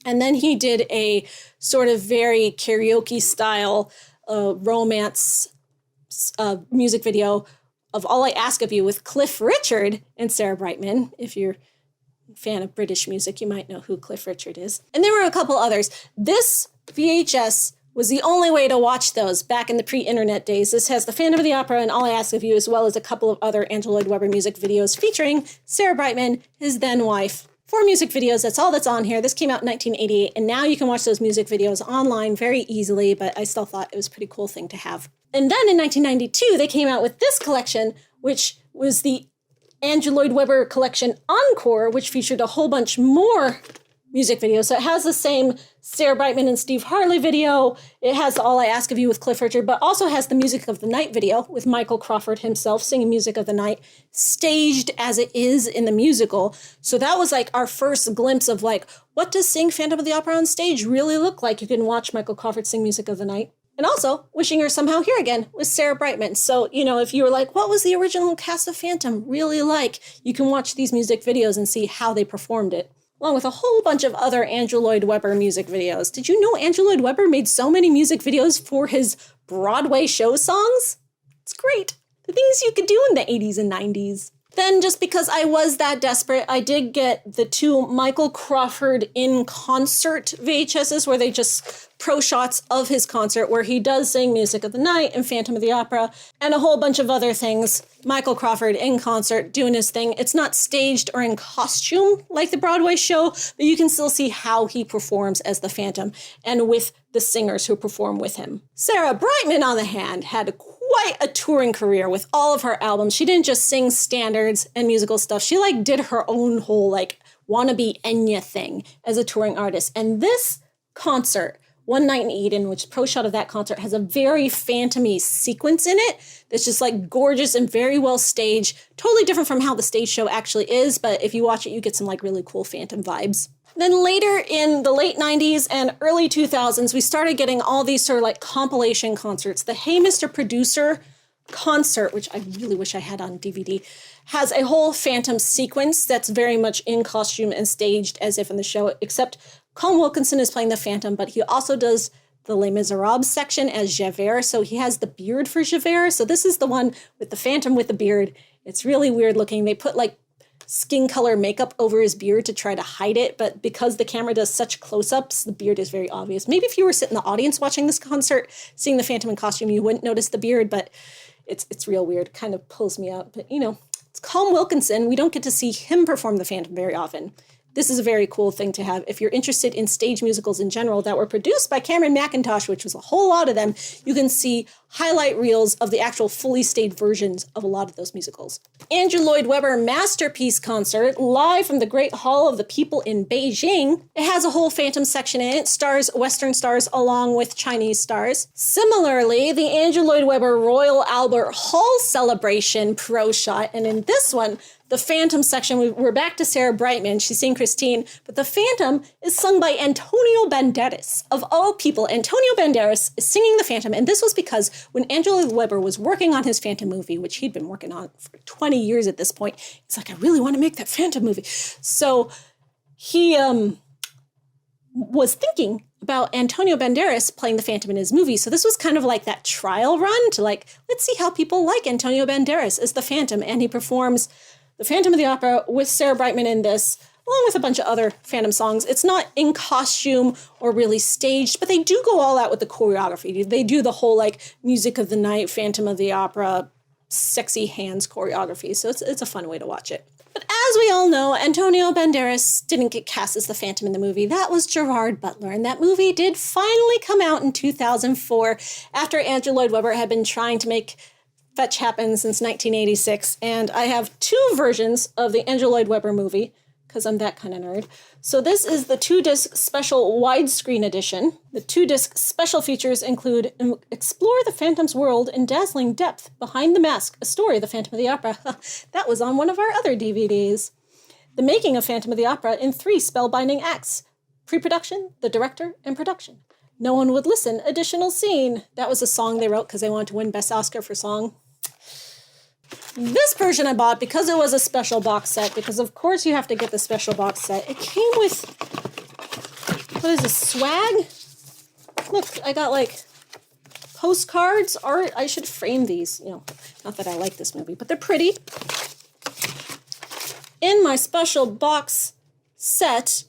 And then he did a sort of very karaoke style romance music video of All I Ask of You with Cliff Richard and Sarah Brightman. If you're fan of British music, you might know who Cliff Richard is. And there were a couple others. This VHS was the only way to watch those back in the pre-internet days. This has the Phantom of the Opera and All I Ask of You, as well as a couple of other Andrew Lloyd Webber music videos featuring Sarah Brightman, his then wife. 4 music videos, that's all that's on here. This came out in 1988, and now you can watch those music videos online very easily, but I still thought it was a pretty cool thing to have. And then in 1992, they came out with this collection, which was the Andrew Lloyd Webber Collection Encore, which featured a whole bunch more music videos. So it has the same Sarah Brightman and Steve Harley video. It has All I Ask of You with Cliff Richard, but also has the Music of the Night video with Michael Crawford himself singing Music of the Night, staged as it is in the musical. So that was our first glimpse of what does seeing Phantom of the Opera on stage really look like? You can watch Michael Crawford sing Music of the Night. And also, Wishing You're Somehow Here Again with Sarah Brightman. So, if you were like, what was the original cast of Phantom really like? You can watch these music videos and see how they performed it, along with a whole bunch of other Andrew Lloyd Webber music videos. Did you know Andrew Lloyd Webber made so many music videos for his Broadway show songs? It's great. The things you could do in the 80s and 90s. Then, just because I was that desperate, I did get the 2 Michael Crawford in concert VHSs where they just pro shots of his concert where he does sing Music of the Night and Phantom of the Opera and a whole bunch of other things. Michael Crawford in concert doing his thing. It's not staged or in costume like the Broadway show, but you can still see how he performs as the Phantom and with the singers who perform with him. Sarah Brightman, on the hand, had quite a touring career with all of her albums. She didn't just sing standards and musical stuff. She did her own whole wannabe Enya thing as a touring artist. And this concert, One Night in Eden, which pro shot of that concert, has a very Phantom-y sequence in it that's just gorgeous and very well staged. Totally different from how the stage show actually is, but if you watch it, you get some really cool Phantom vibes. Then later in the late 90s and early 2000s, we started getting all these sort of compilation concerts. The Hey Mr. Producer concert, which I really wish I had on DVD, has a whole Phantom sequence that's very much in costume and staged as if in the show, except Colm Wilkinson is playing the Phantom, but he also does the Les Miserables section as Javert, so he has the beard for Javert. So this is the one with the Phantom with the beard. It's really weird looking. They put skin color makeup over his beard to try to hide it, but because the camera does such close-ups, the beard is very obvious. Maybe if you were sitting in the audience watching this concert, seeing the Phantom in costume, you wouldn't notice the beard, but It's real weird, kind of pulls me out. But, it's Colm Wilkinson. We don't get to see him perform the Phantom very often. This is a very cool thing to have. If you're interested in stage musicals in general that were produced by Cameron Mackintosh, which was a whole lot of them, you can see highlight reels of the actual fully staged versions of a lot of those musicals. Andrew Lloyd Webber Masterpiece Concert, live from the Great Hall of the People in Beijing. It has a whole Phantom section in it, stars Western stars along with Chinese stars. Similarly, the Andrew Lloyd Webber Royal Albert Hall Celebration Pro Shot, and in this one, the Phantom section, we're back to Sarah Brightman. She's seeing Christine, but the Phantom is sung by Antonio Banderas. Of all people, Antonio Banderas is singing the Phantom, and this was because when Andrew Lloyd Webber was working on his Phantom movie, which he'd been working on for 20 years at this point, he's like, I really want to make that Phantom movie. So he was thinking about Antonio Banderas playing the Phantom in his movie. So this was kind of like that trial run to let's see how people like Antonio Banderas as the Phantom, and he performs the Phantom of the Opera with Sarah Brightman in this, along with a bunch of other Phantom songs. It's not in costume or really staged, but they do go all out with the choreography. They do the whole Music of the Night, Phantom of the Opera, sexy hands choreography. So it's a fun way to watch it. But as we all know, Antonio Banderas didn't get cast as the Phantom in the movie. That was Gerard Butler, and that movie did finally come out in 2004 after Andrew Lloyd Webber had been trying to make Fetch happen since 1986, and I have two versions of the Andrew Lloyd Webber movie, because I'm that kind of nerd. So this is the 2-disc special widescreen edition. The 2-disc special features include Explore the Phantom's World in Dazzling Depth, Behind the Mask, a story of the Phantom of the Opera. That was on one of our other DVDs. The Making of Phantom of the Opera in 3 spellbinding acts. Pre-production, the director, and production. No One Would Listen, additional scene. That was a song they wrote because they wanted to win Best Oscar for Song. This version I bought because it was a special box set, because of course you have to get the special box set. It came with, what is this, swag? Look, I got postcards, art. I should frame these, not that I like this movie, but they're pretty. In my special box set,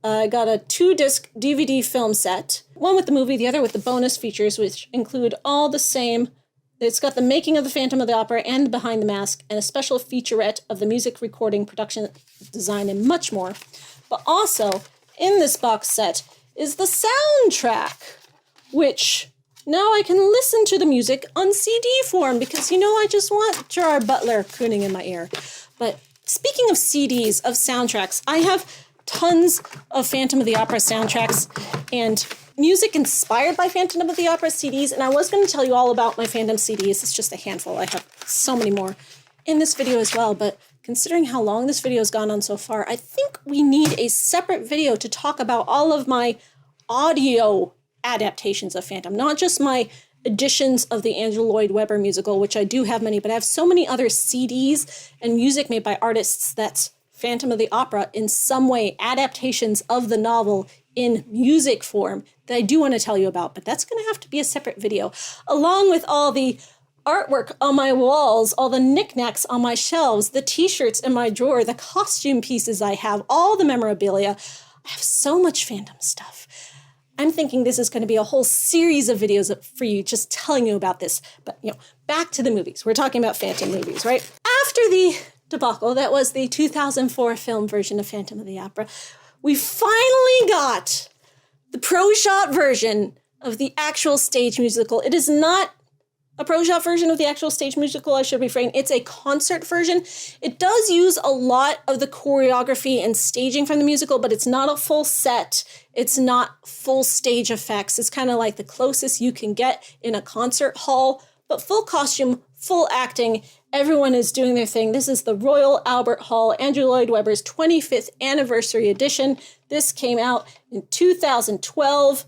I got a 2-disc DVD film set, one with the movie, the other with the bonus features, which include all the same. It's got the Making of the Phantom of the Opera and Behind the Mask, and a special featurette of the music recording, production design, and much more. But also, in this box set is the soundtrack, which now I can listen to the music on CD form, because, I just want Gerard Butler crooning in my ear. But speaking of CDs, of soundtracks, I have tons of Phantom of the Opera soundtracks, and music inspired by Phantom of the Opera CDs, and I was going to tell you all about my Phantom CDs. It's just a handful. I have so many more in this video as well, but considering how long this video has gone on so far, I think we need a separate video to talk about all of my audio adaptations of Phantom, not just my editions of the Andrew Lloyd Webber musical, which I do have many, but I have so many other CDs and music made by artists that's Phantom of the Opera in some way, adaptations of the novel in music form that I do want to tell you about, but that's going to have to be a separate video, along with all the artwork on my walls, all the knickknacks on my shelves, the t-shirts in my drawer, the costume pieces I have, all the memorabilia. I have so much Phantom stuff. I'm thinking this is going to be a whole series of videos for you, just telling you about this. But, back to the movies. We're talking about Phantom movies, right? After the debacle, that was the 2004 film version of Phantom of the Opera, we finally got the Pro Shot version of the actual stage musical. It is not a Pro Shot version of the actual stage musical, I should refrain. It's a concert version. It does use a lot of the choreography and staging from the musical, but it's not a full set. It's not full stage effects. It's kind of like the closest you can get in a concert hall, but full costume, full acting. Everyone is doing their thing. This is the Royal Albert Hall, Andrew Lloyd Webber's 25th anniversary edition. This came out in 2012.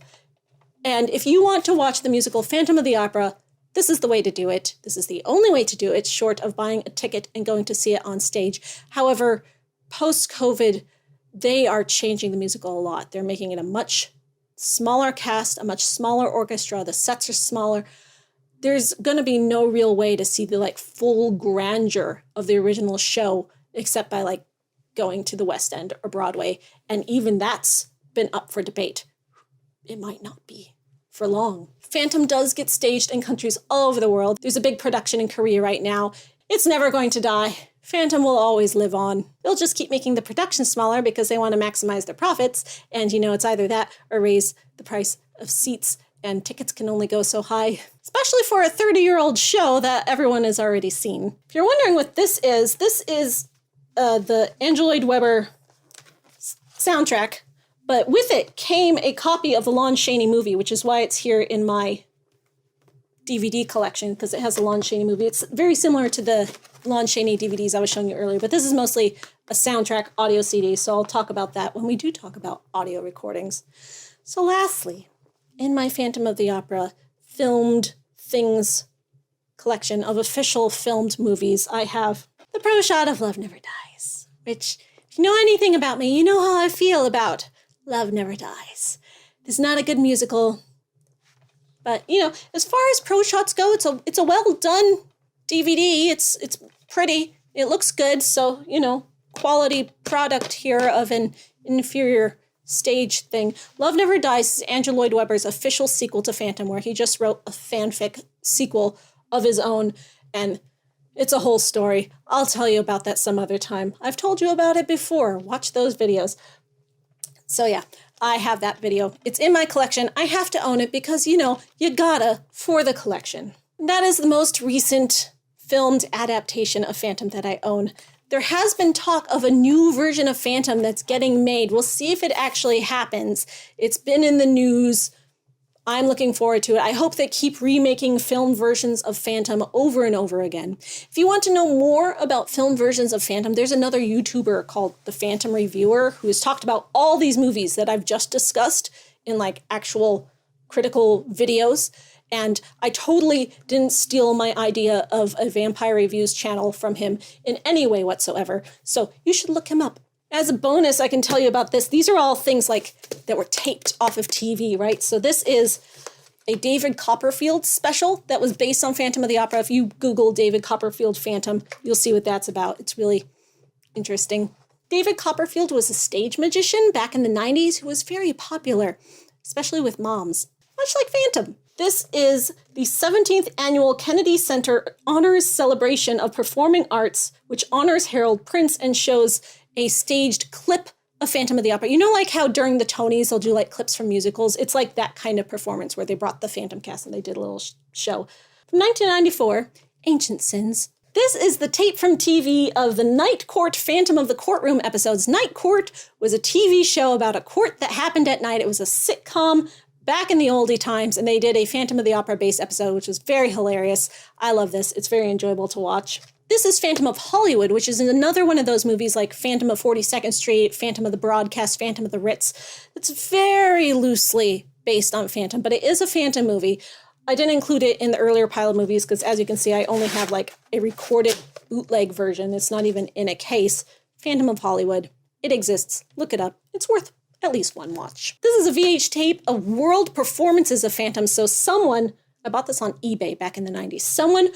And if you want to watch the musical Phantom of the Opera, this is the way to do it. This is the only way to do it, short of buying a ticket and going to see it on stage. However, post-COVID, they are changing the musical a lot. They're making it a much smaller cast, a much smaller orchestra. The sets are smaller. There's going to be no real way to see the full grandeur of the original show, except by going to the West End or Broadway. And even that's been up for debate. It might not be for long. Phantom does get staged in countries all over the world. There's a big production in Korea right now. It's never going to die. Phantom will always live on. They'll just keep making the production smaller because they want to maximize their profits. And it's either that or raise the price of seats, and tickets can only go so high, especially for a 30-year-old show that everyone has already seen. If you're wondering what this is the Andrew Lloyd Webber soundtrack, but with it came a copy of the Lon Chaney movie, which is why it's here in my DVD collection, because it has a Lon Chaney movie. It's very similar to the Lon Chaney DVDs I was showing you earlier, but this is mostly a soundtrack audio CD, so I'll talk about that when we do talk about audio recordings. So lastly, in my Phantom of the Opera filmed things collection of official filmed movies, I have the pro shot of Love Never Dies, which, if you know anything about me, you know how I feel about Love Never Dies. It's not a good musical, but, as far as pro shots go, it's a well-done DVD. It's pretty. It looks good, so, quality product here of an inferior stage thing. Love Never Dies is Andrew Lloyd Webber's official sequel to Phantom, where he just wrote a fanfic sequel of his own, and it's a whole story. I'll tell you about that some other time. I've told you about it before. Watch those videos. So yeah, I have that video. It's in my collection. I have to own it because, you gotta for the collection. That is the most recent filmed adaptation of Phantom that I own. There has been talk of a new version of Phantom that's getting made. We'll see if it actually happens. It's been in the news. I'm looking forward to it. I hope they keep remaking film versions of Phantom over and over again. If you want to know more about film versions of Phantom, there's another YouTuber called The Phantom Reviewer who has talked about all these movies that I've just discussed in actual critical videos. And I totally didn't steal my idea of a Vampire Reviews channel from him in any way whatsoever. So you should look him up. As a bonus, I can tell you about this. These are all things that were taped off of TV, right? So this is a David Copperfield special that was based on Phantom of the Opera. If you Google David Copperfield Phantom, you'll see what that's about. It's really interesting. David Copperfield was a stage magician back in the 90s who was very popular, especially with moms, much like Phantom. This is the 17th Annual Kennedy Center Honors Celebration of Performing Arts, which honors Harold Prince and shows a staged clip of Phantom of the Opera. How during the Tonys they'll do clips from musicals? It's like that kind of performance where they brought the Phantom cast and they did a little show. From 1994, Ancient Sins. This is the tape from TV of the Night Court Phantom of the Courtroom episodes. Night Court was a TV show about a court that happened at night. It was a sitcom back in the oldie times, and they did a Phantom of the Opera-based episode, which was very hilarious. I love this. It's very enjoyable to watch. This is Phantom of Hollywood, which is another one of those movies like Phantom of 42nd Street, Phantom of the Broadcast, Phantom of the Ritz. It's very loosely based on Phantom, but it is a Phantom movie. I didn't include it in the earlier pile of movies because, as you can see, I only have a recorded bootleg version. It's not even in a case. Phantom of Hollywood. It exists. Look it up. It's worth at least one watch. This is a VH tape of world performances of Phantom. So I bought this on eBay back in the 90s. Someone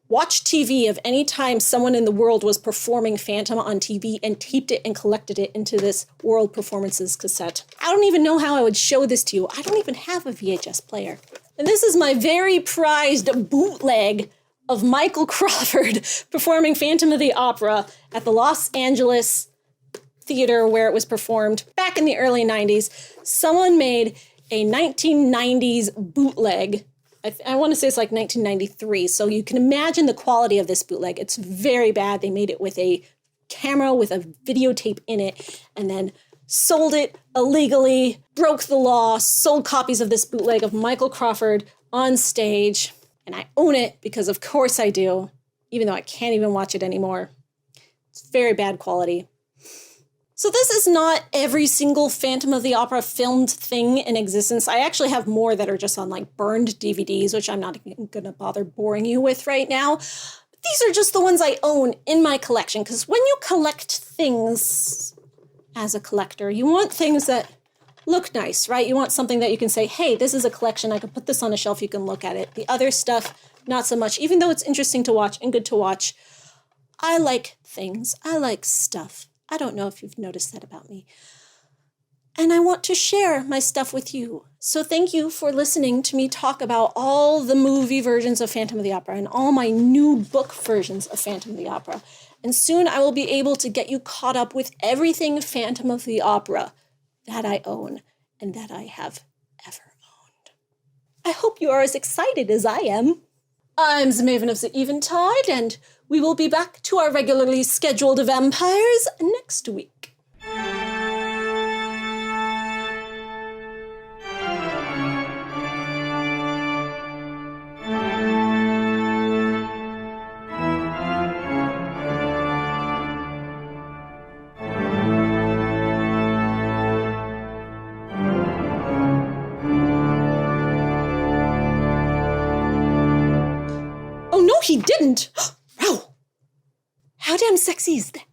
watched TV of any time someone in the world was performing Phantom on TV and taped it and collected it into this world performances cassette. I don't even know how I would show this to you. I don't even have a VHS player. And this is my very prized bootleg of Michael Crawford performing Phantom of the Opera at the Los Angeles theater where it was performed back in the early 90s. Someone made a 1990s bootleg. I want to say it's 1993. So you can imagine the quality of this bootleg. It's very bad. They made it with a camera with a videotape in it and then sold it illegally, broke the law, sold copies of this bootleg of Michael Crawford on stage. And I own it because of course I do, even though I can't even watch it anymore. It's very bad quality. So this is not every single Phantom of the Opera filmed thing in existence. I actually have more that are just on burned DVDs, which I'm not going to bother boring you with right now. But these are just the ones I own in my collection, because when you collect things as a collector, you want things that look nice, right? You want something that you can say, hey, this is a collection. I can put this on a shelf. You can look at it. The other stuff, not so much. Even though it's interesting to watch and good to watch, I like things. I like stuff. I don't know if you've noticed that about me. And I want to share my stuff with you. So thank you for listening to me talk about all the movie versions of Phantom of the Opera and all my new book versions of Phantom of the Opera. And soon I will be able to get you caught up with everything Phantom of the Opera that I own and that I have ever owned. I hope you are as excited as I am. I'm the Maven of the Eventide, and we will be back to our regularly scheduled vampires next week. Oh, no, he didn't. Wow. How damn sexy is that?